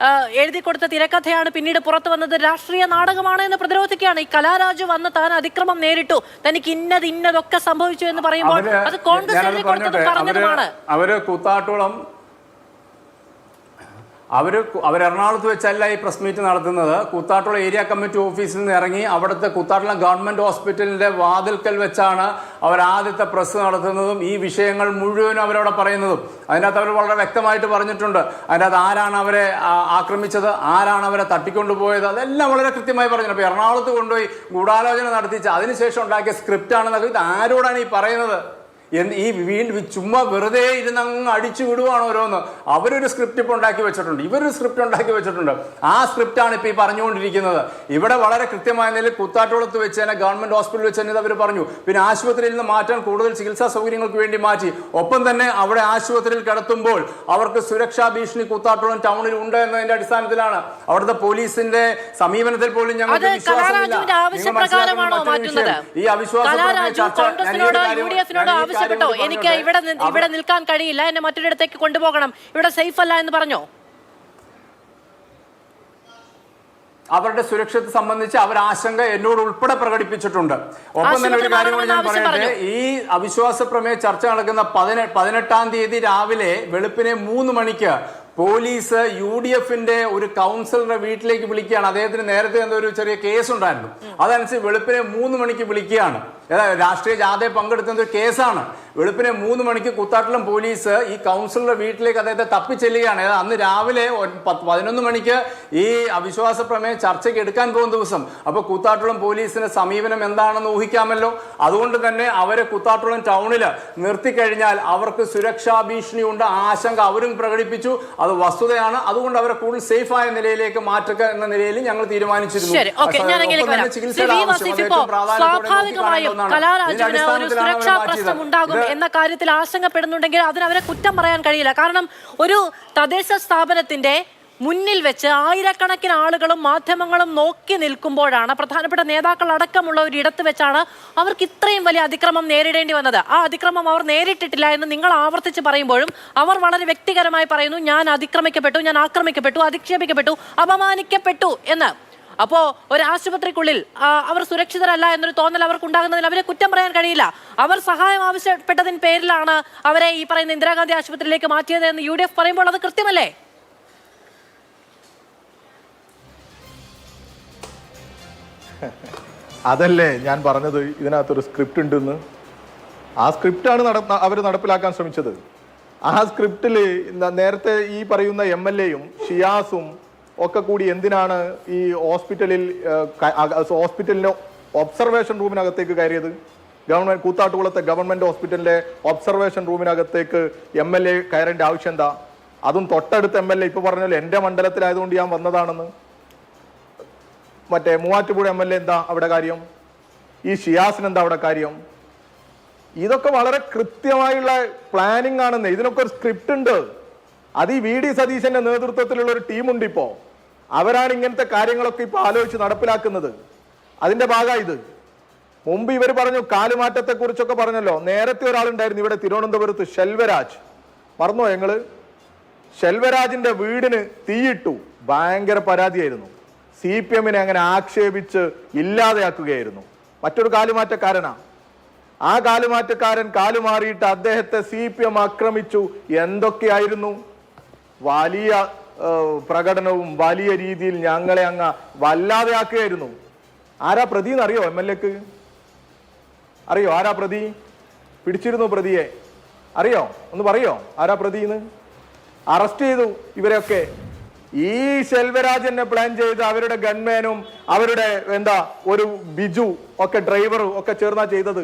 [SPEAKER 4] എഴുതി കൊടുത്ത തിരക്കഥയാണ് പിന്നീട് പുറത്തു വന്നത്. രാഷ്ട്രീയ നാടകമാണ് എന്ന് പ്രതിരോധിക്കുകയാണ്. ഈ കലാരാജു വന്ന് താൻ അതിക്രമം നേരിട്ടു, തനിക്ക് ഇന്നതൊക്കെ സംഭവിച്ചു എന്ന് പറയുമ്പോൾ അത് കോൺഗ്രസ് എഴുതി കൊടുത്തത് പറഞ്ഞതുമാണ്.
[SPEAKER 6] അവര് കൂത്താട്ടോളം അവർ എറണാകുളത്ത് വെച്ചല്ല ഈ പ്രസ് മീറ്റ് നടത്തുന്നത്. കൂത്താട്ടുള്ള ഏരിയ കമ്മിറ്റി ഓഫീസിൽ നിന്ന് ഇറങ്ങി അവിടുത്തെ കൂത്താട്ടുള്ള ഗവൺമെന്റ് ഹോസ്പിറ്റലിന്റെ വാതിൽക്കൽ വെച്ചാണ് അവർ ആദ്യത്തെ പ്രസ് നടത്തുന്നതും ഈ വിഷയങ്ങൾ മുഴുവനും അവരവിടെ പറയുന്നതും. അതിനകത്ത് അവർ വളരെ വ്യക്തമായിട്ട് പറഞ്ഞിട്ടുണ്ട്. അതിനകത്ത് ആരാണ് അവരെ ആക്രമിച്ചത്, ആരാണ് അവരെ തട്ടിക്കൊണ്ടുപോയത്, അതെല്ലാം വളരെ കൃത്യമായി പറഞ്ഞു. അപ്പോൾ എറണാകുളത്ത് കൊണ്ടുപോയി ഗൂഢാലോചന നടത്തിച്ച് അതിനുശേഷം ഉണ്ടാക്കിയ സ്ക്രിപ്റ്റ് ആണെന്നൊക്കെ ഇത് ആരോടാണ് ഈ പറയുന്നത്? ഈ ചുമ്മാ വെറുതെ ഇരുന്നങ്ങ് അടിച്ചു വിടുവാണ് ഓരോന്ന്. അവരൊരു സ്ക്രിപ്റ്റ് ഇപ്പോൾ ഉണ്ടാക്കി വെച്ചിട്ടുണ്ട്, ഇവരൊരു സ്ക്രിപ്റ്റ് ഉണ്ടാക്കി വെച്ചിട്ടുണ്ട്. ആ സ്ക്രിപ്റ്റാണ് ഇപ്പോൾ ഈ പറഞ്ഞുകൊണ്ടിരിക്കുന്നത്. ഇവിടെ വളരെ കൃത്യമായ നിലയിൽ കൂത്താട്ടോളത്ത് വെച്ച് തന്നെ ഗവൺമെന്റ് ഹോസ്പിറ്റലിൽ വെച്ച് തന്നെ അവർ പറഞ്ഞു. പിന്നെ ആശുപത്രിയിൽ നിന്ന് മാറ്റാൻ കൂടുതൽ ചികിത്സാ സൗകര്യങ്ങൾക്ക് വേണ്ടി മാറ്റി. ഒപ്പം തന്നെ അവിടെ ആശുപത്രിയിൽ കിടത്തുമ്പോൾ അവർക്ക് സുരക്ഷാ ഭീഷണി കൂത്താട്ടോളം ടൗണിൽ ഉണ്ട് എന്നതിന്റെ അടിസ്ഥാനത്തിലാണ്. അവിടുത്തെ പോലീസിന്റെ സമീപനത്തിൽ പോലും ഞങ്ങൾക്ക് വിശ്വാസമില്ല. ഈ അവിശ്വാസം
[SPEAKER 4] എനിക്ക് ഇവിടെ നിൽക്കാൻ കഴിയില്ല, എന്നെ മറ്റൊരിടത്തേക്ക് കൊണ്ടുപോകണം, ഇവിടെ സേഫ് അല്ല എന്ന് പറഞ്ഞോ?
[SPEAKER 6] അവരുടെ സുരക്ഷത്തെ സംബന്ധിച്ച് അവർ ആശങ്ക എന്നോട് ഉൾപ്പെടെ പ്രകടിപ്പിച്ചിട്ടുണ്ട്. ഒപ്പം തന്നെ ഒരു കാര്യം കൂടി ഞാൻ പറയട്ടെ. ഈ അവിശ്വാസ പ്രമേയ ചർച്ച നടക്കുന്ന 18-ാം തീയതി രാവിലെ വെളുപ്പിനെ 3 മണിക്ക് പോലീസ് UDFന്റെ ഒരു കൗൺസിലറുടെ വീട്ടിലേക്ക് വിളിക്കുകയാണ്. അദ്ദേഹത്തിന് നേരത്തെ എന്തൊരു ചെറിയ കേസ് ഉണ്ടായിരുന്നു. അതനുസരിച്ച് വെളുപ്പിനെ 3 മണിക്ക് വിളിക്കുകയാണ്. രാഷ്ട്രീയ ജാഥയിൽ പങ്കെടുക്കുന്ന ഒരു കേസാണ്. വെളുപ്പിനെ 3 മണിക്ക് കൂത്താട്ടുളം പോലീസ് ഈ കൗൺസിലറുടെ വീട്ടിലേക്ക് അദ്ദേഹത്തെ തപ്പിച്ചെല്ലുകയാണ്. അന്ന് രാവിലെ 11 മണിക്ക് ഈ അവിശ്വാസ പ്രമേയം ചർച്ചയ്ക്ക് എടുക്കാൻ പോകുന്ന ദിവസം. അപ്പോൾ കൂത്താട്ടുളം പോലീസിന്റെ സമീപനം എന്താണെന്ന് ഊഹിക്കാമല്ലോ. അതുകൊണ്ട് തന്നെ അവരെ കൂത്താട്ടുളം ടൗണിൽ നിർത്തിക്കഴിഞ്ഞാൽ അവർക്ക് സുരക്ഷാ ഭീഷണിയുണ്ട്, ആശങ്ക അവരും പ്രകടിപ്പിച്ചു. അത് വസ്തുതയാണ്. അതുകൊണ്ട് അവരെ കൂടുതൽ സേഫ് ആയ നിലയിലേക്ക് മാറ്റുക എന്ന നിലയിൽ ഞങ്ങൾ തീരുമാനിച്ചിരുന്നു.
[SPEAKER 4] സ്വാഭാവികമായും കലാരാജുവിന് ഒരു സുരക്ഷാ പ്രശ്നം ഉണ്ടാകും എന്ന കാര്യത്തിൽ ആശങ്കപ്പെടുന്നുണ്ടെങ്കിൽ അതിന് അവരെ കുറ്റം പറയാൻ കഴിയില്ല. കാരണം ഒരു തദ്ദേശ സ്ഥാപനത്തിന്റെ മുന്നിൽ വെച്ച് ആയിരക്കണക്കിന് ആളുകളും മാധ്യമങ്ങളും നോക്കി നിൽക്കുമ്പോഴാണ്, പ്രധാനപ്പെട്ട നേതാക്കൾ അടക്കമുള്ള ഒരു ഇടത്ത് വെച്ചാണ് അവർക്ക് ഇത്രയും വലിയ അതിക്രമം നേരിടേണ്ടി വന്നത്. ആ അതിക്രമം അവർ നേരിട്ടിട്ടില്ല എന്ന് നിങ്ങൾ ആവർത്തിച്ച് പറയുമ്പോഴും അവർ വളരെ വ്യക്തിപരമായി പറയുന്നു, ഞാൻ അതിക്രമിക്കപ്പെട്ടു, ഞാൻ ആക്രമിക്കപ്പെട്ടു, അധിക്ഷേപിക്കപ്പെട്ടു, അപമാനിക്കപ്പെട്ടു എന്ന്. അപ്പോ ഒരു ആശുപത്രിക്കുള്ളിൽ അവർ സുരക്ഷിതരല്ല എന്നൊരു തോന്നൽ അവർക്ക് ഉണ്ടാകുന്നതിൽ അവരെ കുറ്റം പറയാൻ കഴിയില്ല. അവർ സഹായം ആവശ്യപ്പെട്ടതിന് പേരിലാണ് അവരെ ഈ പറയുന്ന ഇന്ദിരാഗാന്ധി ആശുപത്രിയിലേക്ക് മാറ്റിയത് എന്ന് UDF പറയുമ്പോൾ അത് കൃത്യമല്ലേ?
[SPEAKER 5] അതല്ലേ ഞാൻ പറഞ്ഞത്, ഇതിനകത്തൊരു സ്ക്രിപ്റ്റ് ഉണ്ടെന്ന്. ആ സ്ക്രിപ്റ്റാണ് അവർ നടപ്പിലാക്കാൻ ശ്രമിച്ചത്. ആ സ്ക്രിപ്റ്റിൽ നേരത്തെ ഈ പറയുന്ന MLA-യും ഷിയാസും ഒക്കെ കൂടി എന്തിനാണ് ഈ ഹോസ്പിറ്റലിന്റെ ഒബ്സർവേഷൻ റൂമിനകത്തേക്ക് കയറിയത്? കൂത്താട്ടുകുളത്തെ ഗവൺമെന്റ് ഹോസ്പിറ്റലിന്റെ ഒബ്സർവേഷൻ റൂമിനകത്തേക്ക് MLA കയറേണ്ട ആവശ്യം എന്താ? അതും തൊട്ടടുത്ത MLA ഇപ്പൊ പറഞ്ഞല്ലോ എൻ്റെ മണ്ഡലത്തിലായതുകൊണ്ട് ഞാൻ വന്നതാണെന്ന്. മറ്റേ മൂവാറ്റുപുഴ MLA എന്താ അവിടെ കാര്യം? ഈ ഷിയാസിന് എന്താ അവിടെ കാര്യം? ഇതൊക്കെ വളരെ കൃത്യമായുള്ള പ്ലാനിങ് ആണെന്ന്. ഇതിനൊക്കെ ഒരു സ്ക്രിപ്റ്റ് ഉണ്ട്. അത് ഈ VD സതീശന്റെ നേതൃത്വത്തിലുള്ള ഒരു ടീമുണ്ട്. ഇപ്പോ അവരാണ് ഇങ്ങനത്തെ കാര്യങ്ങളൊക്കെ ഇപ്പൊ ആലോചിച്ച് നടപ്പിലാക്കുന്നത്. അതിന്റെ ഭാഗമായി ഇത്. മുമ്പ് ഇവർ പറഞ്ഞു കാലുമാറ്റത്തെ കുറിച്ചൊക്കെ പറഞ്ഞല്ലോ. നേരത്തെ ഒരാളുണ്ടായിരുന്നു ഇവിടെ തിരുവനന്തപുരത്ത്, ശെൽവരാജ്. മറന്നോ ഞങ്ങള്? ശെൽവരാജിന്റെ വീടിന് തീയിട്ടു. ഭയങ്കര പരാതിയായിരുന്നു. CPM-നെ അങ്ങനെ ആക്ഷേപിച്ച് ഇല്ലാതെയാക്കുകയായിരുന്നു. മറ്റൊരു കാലുമാറ്റക്കാരനാ. ആ കാലുമാറ്റക്കാരൻ കാലുമാറിയിട്ട് അദ്ദേഹത്തെ CPM ആക്രമിച്ചു. എന്തൊക്കെയായിരുന്നു? വലിയ പ്രകടനവും വലിയ രീതിയിൽ ഞങ്ങളെ അങ്ങ് വല്ലാതെ ആക്കുകയായിരുന്നു. ആരാ പ്രതി എന്നറിയോ? MLA-ക്ക് അറിയോ ആരാ പ്രതി? പിടിച്ചിരുന്നു പ്രതിയെ. അറിയോ? ഒന്ന് പറയോ ആരാ പ്രതിന്ന്? അറസ്റ്റ് ചെയ്തു ഇവരെയൊക്കെ. ഈ ശെൽവരാജനെ പ്ലാൻ ചെയ്ത് അവരുടെ ഗൺമാനും അവരുടെ ഒരു ബിജു ഒക്കെ ഡ്രൈവറും ഒക്കെ ചേർന്നാ ചെയ്തത്.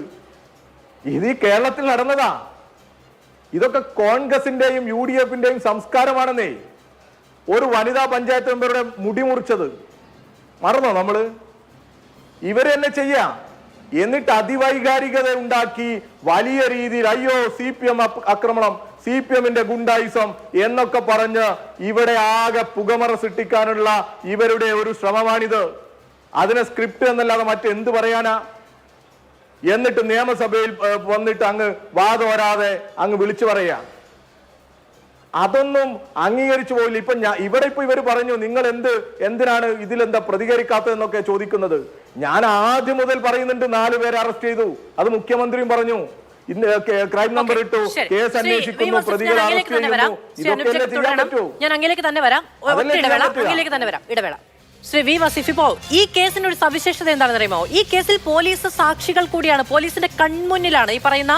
[SPEAKER 5] ഇത് ഈ കേരളത്തിൽ നടന്നതാ. ഇതൊക്കെ കോൺഗ്രസിന്റെയും UDF-ന്റെയും സംസ്കാരമാണെന്നേ. ഒരു വനിതാ പഞ്ചായത്ത് മെമ്പറുടെ മുടി മുറിച്ചത് മറന്നോ നമ്മള്? ഇവര് തന്നെ ചെയ്യാം. എന്നിട്ട് അതിവൈകാരികത ഉണ്ടാക്കി വലിയ രീതിയിൽ അയ്യോ CPM ആക്രമണം, CPM-ന്റെ ഗുണ്ടായിസം എന്നൊക്കെ പറഞ്ഞ് ഇവിടെ ആകെ പുകമറ സൃഷ്ടിക്കാനുള്ള ഇവരുടെ ഒരു ശ്രമമാണിത്. അതിനെ സ്ക്രിപ്റ്റ് എന്നല്ലാതെ മറ്റെന്ത് പറയാനാ? എന്നിട്ട് നിയമസഭയിൽ വന്നിട്ട് അങ്ങ് വാദോരാതെ അങ്ങ് വിളിച്ചു പറയാ. അതൊന്നും അംഗീകരിച്ചു പോയില്ല. ഇവിടെ ഇവർ പറഞ്ഞു നിങ്ങൾ എന്തിനാണ് ഇതിലെന്താ പ്രതികരിക്കാത്തതെന്നൊക്കെ ചോദിക്കുന്നത്. ഞാൻ ആദ്യം മുതൽ പറയുന്നുണ്ട് 4 പേരെ അറസ്റ്റ് ചെയ്തു. അത് മുഖ്യമന്ത്രിയും പറഞ്ഞു. ഇന്ന് ക്രൈം നമ്പർ ഇട്ടു, കേസ് അന്വേഷിക്കുന്നു, പ്രതികളെ അറസ്റ്റ് ചെയ്യുന്നു. ഇതൊക്കെ ചെയ്യാൻ പറ്റൂ.
[SPEAKER 4] ഞാൻ അങ്ങേലേക്ക് തന്നെ വരാം. ഇടവേള. ശ്രീ വി വസീഫ്, ഇപ്പോ ഈ കേസിന്റെ ഒരു സവിശേഷത എന്താണെന്ന് അറിയുമോ? ഈ കേസിൽ പോലീസ് സാക്ഷികൾ കൂടിയാണ്. പോലീസിന്റെ കൺമുന്നിലാണ് ഈ പറയുന്ന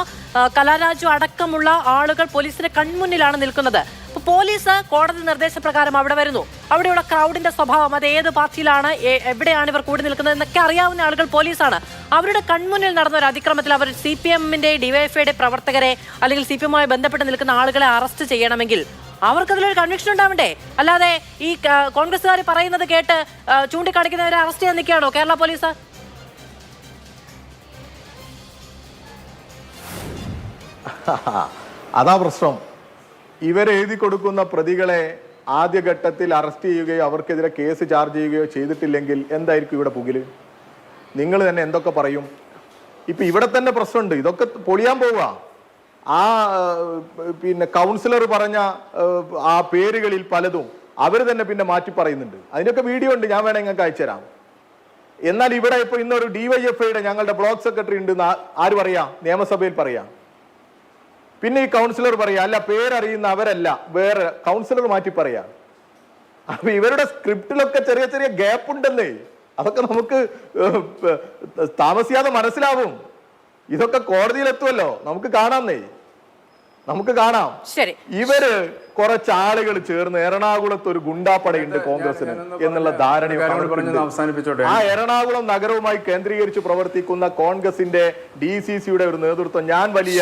[SPEAKER 4] കലാരാജു അടക്കമുള്ള ആളുകൾ പോലീസിന്റെ കൺമുന്നിലാണ് നിൽക്കുന്നത്. അപ്പൊ പോലീസ് കോടതി നിർദ്ദേശപ്രകാരം അവിടെ വരുന്നു. അവിടെയുള്ള ക്രൗഡിന്റെ സ്വഭാവം, അത് ഏത് പാർട്ടിയിലാണ്, എവിടെയാണ് ഇവർ കൂടി നിൽക്കുന്നത് എന്നൊക്കെ അറിയാവുന്ന ആളുകൾ പോലീസാണ്. അവരുടെ കൺമുന്നിൽ നടന്ന ഒരു അതിക്രമത്തിൽ അവർ CPM-ന്റെ DYFI-യുടെ പ്രവർത്തകരെ അല്ലെങ്കിൽ CPM-മായി ബന്ധപ്പെട്ട് നിൽക്കുന്ന ആളുകളെ അറസ്റ്റ് ചെയ്യണമെങ്കിൽ അവർക്കതിലൊരു കൺവിക്ഷൻ ഉണ്ടാവണ്ടേ? അല്ലാതെ ഈ കോൺഗ്രസ്സുകാർ പറയുന്നത് കേട്ട് ചൂണ്ടിക്കാണിക്കുന്നവരെ അറസ്റ്റ് ചെയ്യാൻ നിൽക്കുകയാണോ കേരള പോലീസ്?
[SPEAKER 5] അതാ പ്രശ്നം. ഇവരെഴുതി കൊടുക്കുന്ന പ്രതികളെ ആദ്യഘട്ടത്തിൽ അറസ്റ്റ് ചെയ്യുകയോ അവർക്കെതിരെ കേസ് ചാർജ് ചെയ്യുകയോ ചെയ്തിട്ടില്ലെങ്കിൽ എന്തായിരിക്കും ഇവിടെ പുകില്? നിങ്ങൾ തന്നെ എന്തൊക്കെ പറയും? ഇപ്പൊ ഇവിടെ തന്നെ പ്രശ്നമുണ്ട്. ഇതൊക്കെ പൊളിയാൻ പോവുക. കൗൺസിലർ പറഞ്ഞ ആ പേരുകളിൽ പലതും അവർ തന്നെ പിന്നെ മാറ്റി പറയുന്നുണ്ട്. അതിനൊക്കെ വീഡിയോ ഉണ്ട്, ഞാൻ വേണമെങ്കിൽ നിങ്ങൾക്ക് അയച്ചുതരാം. എന്നാൽ ഇവിടെ ഇപ്പൊ ഇന്നൊരു DYFI-യുടെ ഞങ്ങളുടെ ബ്ലോക്ക് സെക്രട്ടറി ഉണ്ട് ആര് പറയാ? നിയമസഭയിൽ പറയാം. പിന്നെ ഈ കൗൺസിലർ പറയാ അല്ല പേരറിയുന്ന അവരല്ല, വേറെ കൗൺസിലർ മാറ്റി പറയാ. അപ്പൊ ഇവരുടെ സ്ക്രിപ്റ്റിലൊക്കെ ചെറിയ ചെറിയ ഗ്യാപ്പ് ഉണ്ടെന്നേ. അതൊക്കെ നമുക്ക് താമസിയാതെ മനസ്സിലാവും. ഇതൊക്കെ കോടതിയിലെത്തുമല്ലോ, നമുക്ക് കാണാന്നേ, നമുക്ക് കാണാം.
[SPEAKER 4] ശരി,
[SPEAKER 5] ഇവര് കുറച്ച് ആളുകൾ ചേർന്ന് എറണാകുളത്ത് ഒരു ഗുണ്ടാപ്പടയുണ്ട് കോൺഗ്രസിന് എന്നുള്ള ധാരണ. ആ എറണാകുളം നഗരവുമായി കേന്ദ്രീകരിച്ച് പ്രവർത്തിക്കുന്ന കോൺഗ്രസിന്റെ DCC-യുടെ ഒരു നേതൃത്വം ഞാൻ വലിയ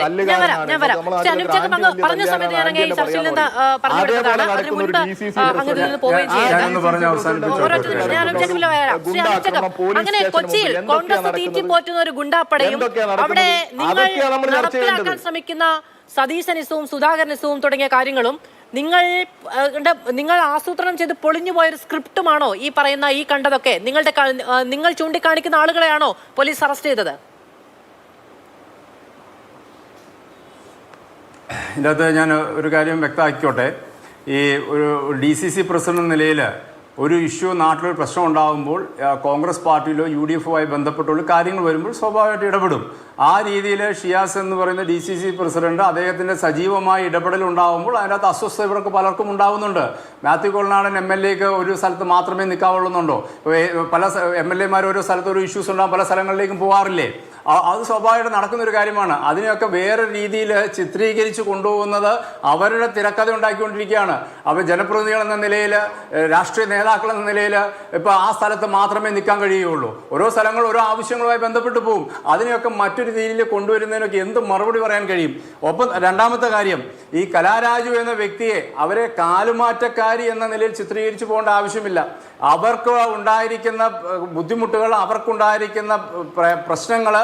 [SPEAKER 5] തല്ലുകാരനാണ്.
[SPEAKER 4] അങ്ങനെ കൊച്ചിയിൽ കോൺഗ്രസ് തീറ്റിപ്പോറ്റുന്ന ഒരു ഗുണ്ടാപ്പടയും അവിടെ നടപ്പിലാക്കാൻ ശ്രമിക്കുന്ന സതീശനിസവും സുധാകരനിസവും തുടങ്ങിയ കാര്യങ്ങളും നിങ്ങൾ ആസൂത്രണം ചെയ്ത് പൊളിഞ്ഞു പോയൊരു സ്ക്രിപ്റ്റുമാണോ ഈ പറയുന്ന ഈ കണ്ടതൊക്കെ? നിങ്ങൾ ചൂണ്ടിക്കാണിക്കുന്ന ആളുകളെയാണോ പോലീസ് അറസ്റ്റ് ചെയ്തത്?
[SPEAKER 6] ഇതിനകത്ത് ഞാൻ ഒരു കാര്യം വ്യക്തമാക്കിക്കോട്ടെ. ഈ ഒരു DCC പ്രസിഡന്റ് എന്ന നിലയിൽ ഒരു ഇഷ്യൂ നാട്ടിലൊരു പ്രശ്നം ഉണ്ടാകുമ്പോൾ കോൺഗ്രസ് പാർട്ടിയിലോ UDF-മായി ബന്ധപ്പെട്ടുള്ള കാര്യങ്ങൾ വരുമ്പോൾ സ്വാഭാവികമായിട്ട് ഇടപെടും. ആ രീതിയിൽ ഷിയാസ് എന്ന് പറയുന്ന DCC പ്രസിഡന്റ് അദ്ദേഹത്തിൻ്റെ സജീവമായ ഇടപെടൽ ഉണ്ടാകുമ്പോൾ അതിനകത്ത് അസ്വസ്ഥത ഇവർക്ക് പലർക്കും ഉണ്ടാകുന്നുണ്ട്. മാത്യു കൊളനാടൻ MLA-ക്ക് ഒരു സ്ഥലത്ത് മാത്രമേ നിൽക്കാവുള്ളുന്നുണ്ടോ? പല MLA-മാർ ഓരോ സ്ഥലത്ത് ഒരു ഇഷ്യൂസ് ഉണ്ടാകും, പല സ്ഥലങ്ങളിലേക്കും പോകാറില്ലേ? അത് സ്വാഭാവികമായിട്ട് നടക്കുന്ന ഒരു കാര്യമാണ്. അതിനെയൊക്കെ വേറെ രീതിയിൽ ചിത്രീകരിച്ച് കൊണ്ടുപോകുന്നത് അവരുടെ തിരക്കഥ ഉണ്ടാക്കിക്കൊണ്ടിരിക്കുകയാണ്. അപ്പോൾ ജനപ്രതിനിധികൾ എന്ന നിലയിൽ, രാഷ്ട്രീയ നേതാക്കൾ എന്ന നിലയിൽ ഇപ്പോൾ ആ സ്ഥലത്ത് മാത്രമേ നിൽക്കാൻ കഴിയുകയുള്ളൂ. ഓരോ സ്ഥലങ്ങളും ഓരോ ആവശ്യങ്ങളുമായി ബന്ധപ്പെട്ട് പോകും. അതിനെയൊക്കെ മറ്റൊരു രീതിയിൽ കൊണ്ടുവരുന്നതിനൊക്കെ എന്ത് മറുപടി പറയാൻ കഴിയും? ഒപ്പം രണ്ടാമത്തെ കാര്യം, ഈ കലാരാജു എന്ന വ്യക്തിയെ അവരെ കാലുമാറ്റക്കാരി എന്ന നിലയിൽ ചിത്രീകരിച്ചു പോകേണ്ട ആവശ്യമില്ല. അവർക്ക് ഉണ്ടായിരിക്കുന്ന ബുദ്ധിമുട്ടുകൾ, അവർക്കുണ്ടായിരിക്കുന്ന പ്രശ്നങ്ങൾ,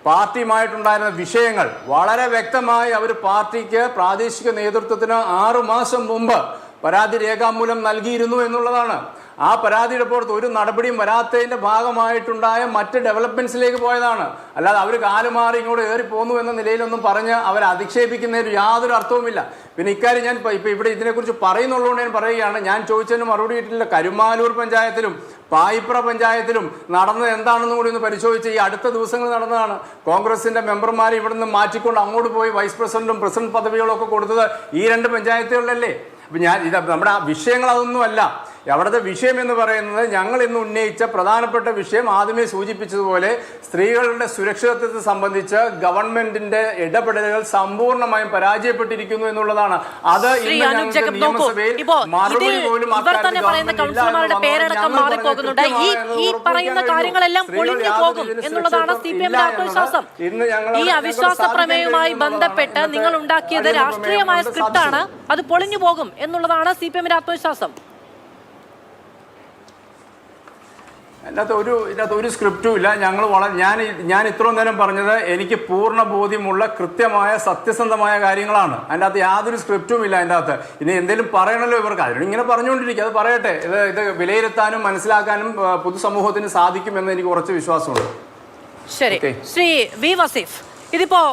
[SPEAKER 6] പാർട്ടിയുമായിട്ടുണ്ടായിരുന്ന വിഷയങ്ങൾ വളരെ വ്യക്തമായി അവർ പാർട്ടിക്ക്, പ്രാദേശിക നേതൃത്വത്തിന് 6 മാസം മുമ്പ് പരാതി രേഖാമൂലം നൽകിയിരുന്നു എന്നുള്ളതാണ്. ആ പരാതിയുടെ പുറത്ത് ഒരു നടപടിയും വരാത്തതിന്റെ ഭാഗമായിട്ടുണ്ടായ മറ്റ് ഡെവലപ്മെന്റ്സിലേക്ക് പോയതാണ്. അല്ലാതെ അവർ കാലുമാറി ഇങ്ങോട്ട് കയറി പോന്നു എന്ന നിലയിലൊന്നും പറഞ്ഞ് അവരെ അധിക്ഷേപിക്കുന്നതിന് യാതൊരു അർത്ഥവുമില്ല. പിന്നെ ഇക്കാര്യം ഞാൻ ഇപ്പൊ ഇവിടെ ഇതിനെക്കുറിച്ച് പറയുന്നുള്ളതുകൊണ്ട് ഞാൻ പറയുകയാണ്. ഞാൻ ചോദിച്ചതിന് മറുപടി കിട്ടില്ല. കരുമാലൂർ പഞ്ചായത്തിലും പായിപ്ര പഞ്ചായത്തിലും നടന്നത് എന്താണെന്നും കൂടി ഒന്ന് പരിശോധിച്ച്, ഈ അടുത്ത ദിവസങ്ങൾ നടന്നതാണ്. കോൺഗ്രസിന്റെ മെമ്പർമാരെ ഇവിടുന്ന് മാറ്റിക്കൊണ്ട് അങ്ങോട്ട് പോയി വൈസ് പ്രസിഡന്റും പ്രസിഡന്റ് പദവികളൊക്കെ കൊടുത്തത് ഈ 2 പഞ്ചായത്തുകളിലല്ലേ. അപ്പം നമ്മുടെ ആ വിഷയങ്ങൾ അതൊന്നുമല്ല. അവിടുത്തെ വിഷയം എന്ന് പറയുന്നത് ഞങ്ങൾ ഇന്ന് ഉന്നയിച്ച പ്രധാനപ്പെട്ട വിഷയം ആദ്യമേ സൂചിപ്പിച്ചതുപോലെ സ്ത്രീകളുടെ സുരക്ഷിതത്വത്തെ സംബന്ധിച്ച് ഗവൺമെന്റിന്റെ ഇടപെടലുകൾ സമ്പൂർണ്ണമായും പരാജയപ്പെട്ടിരിക്കുന്നു എന്നുള്ളതാണ്. അത് നിയമസഭയിൽ മറുപടി പോലും
[SPEAKER 4] കൗൺസിലർമാരുടെ പേരടക്കം മാറിപ്പോകുന്നുണ്ട്. ഈ പറയുന്ന കാര്യങ്ങളെല്ലാം പൊളിഞ്ഞു പോകും എന്നുള്ളതാണ് CPM-ന്റെ ആത്മവിശ്വാസം. ഈ അവിശ്വാസ പ്രമേയവുമായി ബന്ധപ്പെട്ട് നിങ്ങൾ ഉണ്ടാക്കിയത് രാഷ്ട്രീയമായ സ്ക്രിപ്റ്റാണ്. അത് പൊളിഞ്ഞു പോകും എന്നുള്ളതാണ് CPM-ന്റെ ആത്മവിശ്വാസം.
[SPEAKER 6] ഇതിനകത്ത് ഒരു സ്ക്രിപ്റ്റും ഇല്ല. ഞാൻ ഇത്രയും നേരം പറഞ്ഞത് എനിക്ക് പൂർണ്ണ ബോധ്യമുള്ള കൃത്യമായ സത്യസന്ധമായ കാര്യങ്ങളാണ്. അതിൻ്റെ അകത്ത് യാതൊരു സ്ക്രിപ്റ്റും ഇല്ല. അതിൻ്റെ അകത്ത് ഇനി എന്തെങ്കിലും പറയണല്ലോ ഇവർക്ക്, അതിനോട് ഇങ്ങനെ പറഞ്ഞുകൊണ്ടിരിക്കുക. അത് പറയട്ടെ. ഇത് വിലയിരുത്താനും മനസ്സിലാക്കാനും പൊതുസമൂഹത്തിന് സാധിക്കുമെന്ന് എനിക്ക് കുറച്ച് വിശ്വാസമുണ്ട്.
[SPEAKER 4] ശരി, ശ്രീ വി വസീഫ്, ഇതിപ്പോ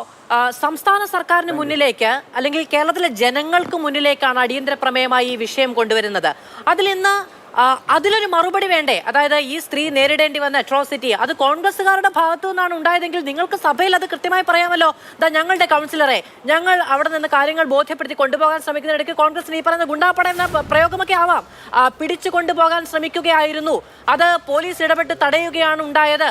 [SPEAKER 4] സംസ്ഥാന സർക്കാരിന് മുന്നിലേക്ക് അല്ലെങ്കിൽ കേരളത്തിലെ ജനങ്ങൾക്ക് മുന്നിലേക്കാണ് അടിയന്തര പ്രമേയമായി ഈ വിഷയം കൊണ്ടുവരുന്നത്. അതിലൊരു മറുപടി വേണ്ടേ? അതായത് ഈ സ്ത്രീ നേരിടേണ്ടി വന്ന അട്രോസിറ്റി അത് കോൺഗ്രസ്സുകാരുടെ ഭാഗത്തു നിന്നാണ് ഉണ്ടായതെങ്കിൽ നിങ്ങൾക്ക് സഭയിൽ അത് കൃത്യമായി പറയാമല്ലോ. ഞങ്ങളുടെ കൗൺസിലറെ ഞങ്ങൾ അവിടെ നിന്ന് കാര്യങ്ങൾ ബോധ്യപ്പെടുത്തി കൊണ്ടുപോകാൻ ശ്രമിക്കുന്നതിനിടയ്ക്ക് കോൺഗ്രസിന് ഈ പറയുന്ന ഗുണ്ടാപ്പട എന്ന പ്രയോഗമൊക്കെ ആവാം, പിടിച്ചു കൊണ്ടുപോകാൻ ശ്രമിക്കുകയായിരുന്നു, അത് പോലീസ് ഇടപെട്ട് തടയുകയാണ് ഉണ്ടായത്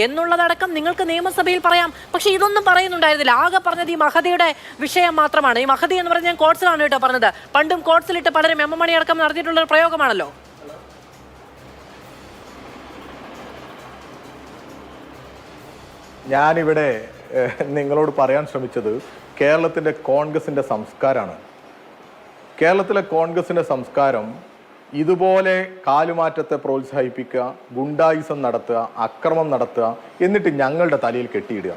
[SPEAKER 4] എന്നുള്ളതടക്കം നിങ്ങൾക്ക് നിയമസഭയിൽ പറയാം. പക്ഷെ ഇതൊന്നും പറയുന്നുണ്ടായിരുന്നില്ല. ആകെ പറഞ്ഞത് ഈ മഹദിയുടെ വിഷയം മാത്രമാണ്. ഈ മഹദി എന്ന് പറഞ്ഞാൽ ഞാൻ കോട്സിലാണ് കേട്ടോ പറഞ്ഞത്. പണ്ടും കോട്സിലിട്ട് പലരും എം.എം. മണി അടക്കം നടത്തിയിട്ടുള്ള ഒരു പ്രയോഗമാണല്ലോ.
[SPEAKER 5] ഞാനിവിടെ നിങ്ങളോട് പറയാൻ ശ്രമിച്ചത് കേരളത്തിൻ്റെ കോൺഗ്രസിൻ്റെ സംസ്കാരമാണ്. കേരളത്തിലെ കോൺഗ്രസിൻ്റെ സംസ്കാരം ഇതുപോലെ കാലുമാറ്റത്തെ പ്രോത്സാഹിപ്പിക്കുക, ഗുണ്ടായിസം നടത്തുക, അക്രമം നടത്തുക, എന്നിട്ട് ഞങ്ങളുടെ തലയിൽ കെട്ടിയിടുക,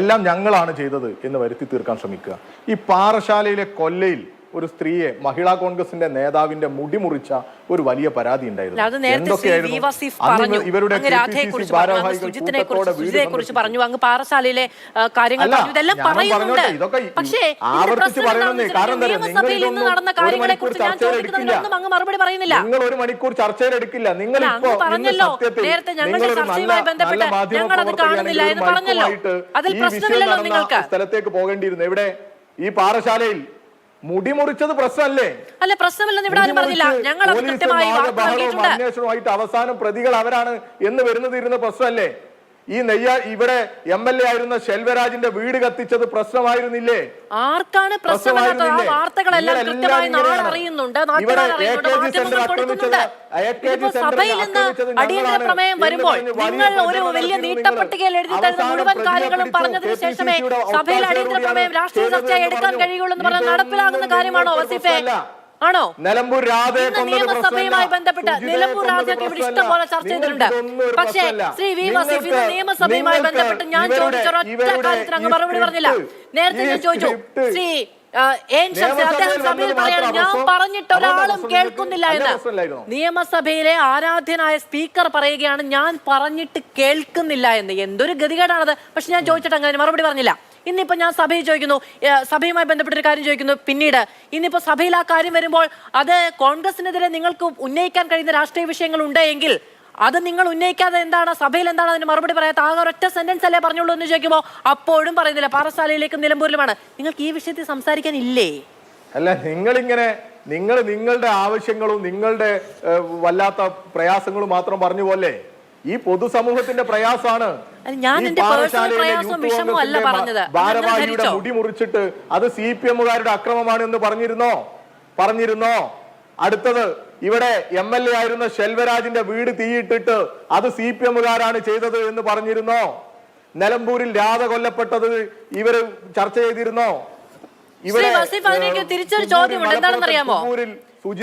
[SPEAKER 5] എല്ലാം ഞങ്ങളാണ് ചെയ്തത് എന്ന് വരുത്തി തീർക്കാൻ ശ്രമിക്കുക. ഈ പാറശാലയിലെ കൊല്ലയിൽ ഒരു സ്ത്രീയെ, മഹിളാ കോൺഗ്രസിന്റെ നേതാവിന്റെ മുടി മുറിച്ച ഒരു വലിയ പരാതി ഉണ്ടായിരുന്നു. ഇവരുടെ
[SPEAKER 4] പറഞ്ഞു, അങ്ങ് പാറശാലയിലെ കാര്യങ്ങൾ ഇതെല്ലാം പറയുന്നുണ്ട്. പക്ഷേ നിയമസഭയിൽ ഇന്ന് നടന്ന കാര്യങ്ങളെ കുറിച്ച് ഞാൻ ചോദിക്കുന്നതിനൊന്നും അങ്ങ് മറുപടി പറയുന്നില്ല.
[SPEAKER 5] നിങ്ങൾ 1 മണിക്കൂർ ചർച്ചയിലെടുക്കില്ല. നിങ്ങൾ
[SPEAKER 4] പറഞ്ഞല്ലോ നേരത്തെ ഞങ്ങളുടെ ചർച്ചയുമായി ബന്ധപ്പെട്ട് ഞങ്ങൾ അത് കാണുന്നില്ല എന്ന് പറഞ്ഞല്ലോ. അതിൽ പ്രശ്നമില്ലല്ലോ നിങ്ങൾക്ക്.
[SPEAKER 5] സ്ഥലത്തേക്ക് പോകേണ്ടിയിരുന്നു. എവിടെ? ഈ പാറശാലയിൽ മുടി മുറിച്ചത് പ്രശ്നമല്ലേ?
[SPEAKER 4] അല്ല, പ്രശ്നമില്ലെന്ന് ഇവിടെ ആരും പറഞ്ഞില്ല. ഞങ്ങൾ
[SPEAKER 5] അന്വേഷണമായിട്ട് അവസാനം പ്രതികൾ അവരാണ് എന്ന് വരുന്നതിരുന്ന പ്രശ്നമല്ലേ? ഈ ഇവിടെ MLA ആയിരുന്ന ശെൽവരാജിന്റെ വീട് കത്തിച്ചത് പ്രശ്നമായിരുന്നില്ലേ?
[SPEAKER 4] ആർക്കാണ് പ്രശ്നമില്ലാത്തത്? ആ വാർത്തകളെല്ലാം കൃത്യമായി നാളെ അറിയുന്നുണ്ട്, സഭയിൽ നിന്ന് അടിയന്തര പ്രമേയം വരുമ്പോൾ നിങ്ങൾ ഒരു വലിയ നീട്ടപ്പട്ടികയിൽ എഴുതി തരുന്ന മുഴുവൻ കാര്യങ്ങളും പറഞ്ഞതിന് ശേഷമേ സഭയിൽ അടിയന്തര പ്രമേയം രാഷ്ട്രീയ ചർച്ചയായി എടുക്കാൻ കഴിയുള്ളൂ എന്ന് പറഞ്ഞാൽ നടപ്പിലാകുന്ന കാര്യമാണോ വസീഫെ? ആണോ? നിയമസഭയുമായി ബന്ധപ്പെട്ട് നിലമ്പൂർ രാജയൊക്കെ ഇവിടെ ഇഷ്ടം പോലെ ചർച്ച ചെയ്തിട്ടുണ്ട്. പക്ഷേ ശ്രീ വി വസീഫ് ഇന്ന് നിയമസഭയുമായി ബന്ധപ്പെട്ട് ഞാൻ ചോദിച്ച ഒരൊറ്റ കാര്യത്തിന് അങ്ങ് മറുപടി പറഞ്ഞില്ല. നേരത്തെ ഞാൻ ചോദിച്ചു, ശ്രീ അദ്ദേഹം സഭയിൽ പറയാണ് ഞാൻ പറഞ്ഞിട്ട് ഒരാളും കേൾക്കുന്നില്ല എന്ന്. നിയമസഭയിലെ ആരാധ്യനായ സ്പീക്കർ പറയുകയാണ് ഞാൻ പറഞ്ഞിട്ട് കേൾക്കുന്നില്ല എന്ന്. എന്തൊരു ഗതികേടാണത്. പക്ഷെ ഞാൻ ചോദിച്ചിട്ട് അങ്ങനെ മറുപടി പറഞ്ഞില്ല. ഇന്നിപ്പോൾ ഞാൻ സഭയിൽ ചോദിക്കുന്നു, സഭയുമായി ബന്ധപ്പെട്ടൊരു കാര്യം ചോദിക്കുന്നു. പിന്നീട് ഇന്നിപ്പോൾ സഭയിൽ ആ കാര്യം വരുമ്പോൾ അത് കോൺഗ്രസിനെതിരെ നിങ്ങൾക്ക് ഉന്നയിക്കാൻ കഴിയുന്ന രാഷ്ട്രീയ വിഷയങ്ങൾ ഉണ്ടെങ്കിൽ അത് നിങ്ങൾ ഉന്നയിക്കാതെ എന്താണ് സഭയിൽ എന്താണ് അതിന് മറുപടി പറയാത്ത? ആകെ ഒരൊറ്റ സെന്റൻസ് അല്ലേ പറഞ്ഞുള്ളൂ എന്ന് ചോദിക്കുമ്പോൾ അപ്പോഴും പറയുന്നില്ല. പാറശാലയിലേക്കും നിലമ്പൂരിലുമാണ്. നിങ്ങൾക്ക് ഈ വിഷയത്തിൽ സംസാരിക്കാൻ ഇല്ലേ?
[SPEAKER 5] അല്ല, നിങ്ങളുടെ ആവശ്യങ്ങളും നിങ്ങളുടെ വല്ലാത്ത പ്രയാസങ്ങളും മാത്രം പറഞ്ഞു പോലെ ഈ പൊതുസമൂഹത്തിന്റെ പ്രയാസമാണ്.
[SPEAKER 4] ഞാൻ
[SPEAKER 5] ഈ
[SPEAKER 4] എന്റെ പേഴ്സണൽ
[SPEAKER 5] പാറശാലയിലെ
[SPEAKER 4] പ്രയാസവും
[SPEAKER 5] യൂത്ത്
[SPEAKER 4] വിഷമവും അല്ല
[SPEAKER 5] കോൺഗ്രസിന്റെ
[SPEAKER 4] പറഞ്ഞത്.
[SPEAKER 5] ഭാരവാഹിയുടെ മുടി മുറിച്ചിട്ട് അത് CPM-കാരുടെ അക്രമമാണ് എന്ന് പറഞ്ഞിരുന്നോ? അടുത്തത്, ഇവിടെ MLA ആയിരുന്ന ശെൽവരാജിന്റെ വീട് തീയിട്ടിട്ട് അത് CPM-കാരാണ് ചെയ്തത് എന്ന് പറഞ്ഞിരുന്നോ? നിലമ്പൂരിൽ രാധ കൊല്ലപ്പെട്ടത് ഇവര് ചർച്ച ചെയ്തിരുന്നോ?
[SPEAKER 4] തിരിച്ചൊരു ചോദ്യമുണ്ട്. എന്താണെന്നറിയാമോ?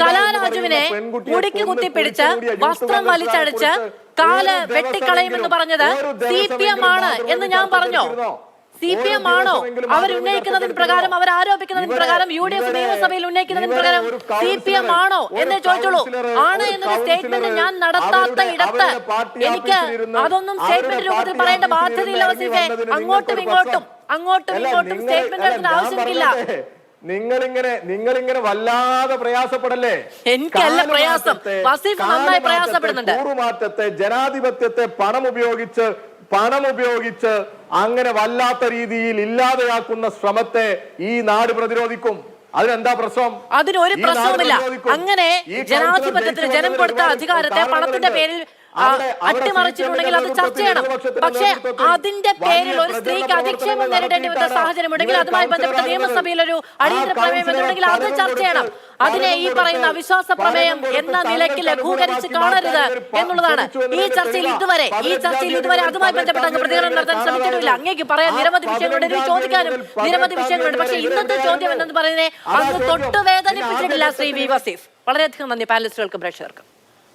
[SPEAKER 4] കലാരാജുവിനെ മുടിക്ക് കുത്തിപ്പിടിച്ച് വസ്ത്രം വലിച്ചടിച്ച് കാല് വെട്ടിക്കളയുമെന്ന് പറഞ്ഞത് CPM ആണ് എന്ന് ഞാൻ പറഞ്ഞോ? CPM ആണോ അവരുന്നയിക്കുന്നതിന് പ്രകാരം, അവർ ആരോപിക്കുന്നതിന് പ്രകാരം, UDF നിയമസഭയിൽ ഉന്നയിക്കുന്നതിന് പ്രകാരം CPM ആണോ എന്നേ ചോദിച്ചോളൂ. ആണ് എന്നൊരു സ്റ്റേറ്റ്മെന്റ് ഞാൻ നടത്താത്ത ഇടത്ത് എനിക്ക് അതൊന്നും സ്റ്റേറ്റ്മെന്റ് രൂപത്തിൽ പറയേണ്ട ബാധ്യതയില്ല വസീഫെ. അങ്ങോട്ടും ഇങ്ങോട്ടും സ്റ്റേറ്റ്മെന്റ് എടുക്കേണ്ട ആവശ്യമില്ല.
[SPEAKER 5] നിങ്ങളിങ്ങനെ വല്ലാതെ പ്രയാസപ്പെടല്ലേ?
[SPEAKER 4] എനിക്കല്ല പ്രയാസം, വസീഫ് നന്നായി പ്രയാസപ്പെടുന്നുണ്ട്.
[SPEAKER 5] കൂറുമാറ്റത്തെ, ജനാധിപത്യത്തെ പണം ഉപയോഗിച്ച് അങ്ങനെ വല്ലാത്ത രീതിയിൽ ഇല്ലാതെയാക്കുന്ന ശ്രമത്തെ ഈ നാട് പ്രതിരോധിക്കും. അതിനെന്താ പ്രശ്നം?
[SPEAKER 4] അതിനൊരു പ്രശ്നവുമില്ല. അങ്ങനെ ജനാധിപത്യത്തിന് ജനം കൊടുത്ത അധികാരത്തെ പണത്തിന്റെ പേരിൽ അട്ടിമറിച്ചിട്ടുണ്ടെങ്കിൽ അത് ചർച്ച ചെയ്യണം. പക്ഷേ അതിന്റെ പേരിൽ ഒരു സ്ത്രീക്ക് അധിക്ഷേപം നേരിടേണ്ടി വരുന്ന സാഹചര്യം ഉണ്ടെങ്കിൽ അതുമായി ബന്ധപ്പെട്ട നിയമസഭയിൽ ഒരു അടിയന്തര പ്രമേയം ഉണ്ടെങ്കിൽ അത് ചർച്ച ചെയ്യണം. അതിനെ ഈ പറയുന്ന അവിശ്വാസ പ്രമേയം എന്ന നിലയ്ക്ക് ലഘൂകരിച്ച് കാണരുത് എന്നുള്ളതാണ്. ഈ ചർച്ചയിൽ ഇതുവരെ അതുമായി ബന്ധപ്പെട്ട പ്രതികരണം നടത്താൻ ശ്രമിച്ചിട്ടില്ല. അങ്ങേക്ക് പറയാൻ നിരവധി വിഷയങ്ങളുണ്ട്, ചോദിക്കാനും നിരവധി വിഷയങ്ങളുണ്ട്. പക്ഷേ ഇന്നത്തെ ചോദ്യം എന്നു പറയുന്നത് അങ്ങ് തൊട്ട് വേദനിപ്പിച്ചിട്ടില്ല ശ്രീ വി വസീഫ്. വളരെയധികം നന്ദി പാനലിസ്റ്റുകൾക്കും പ്രേക്ഷകർക്കും.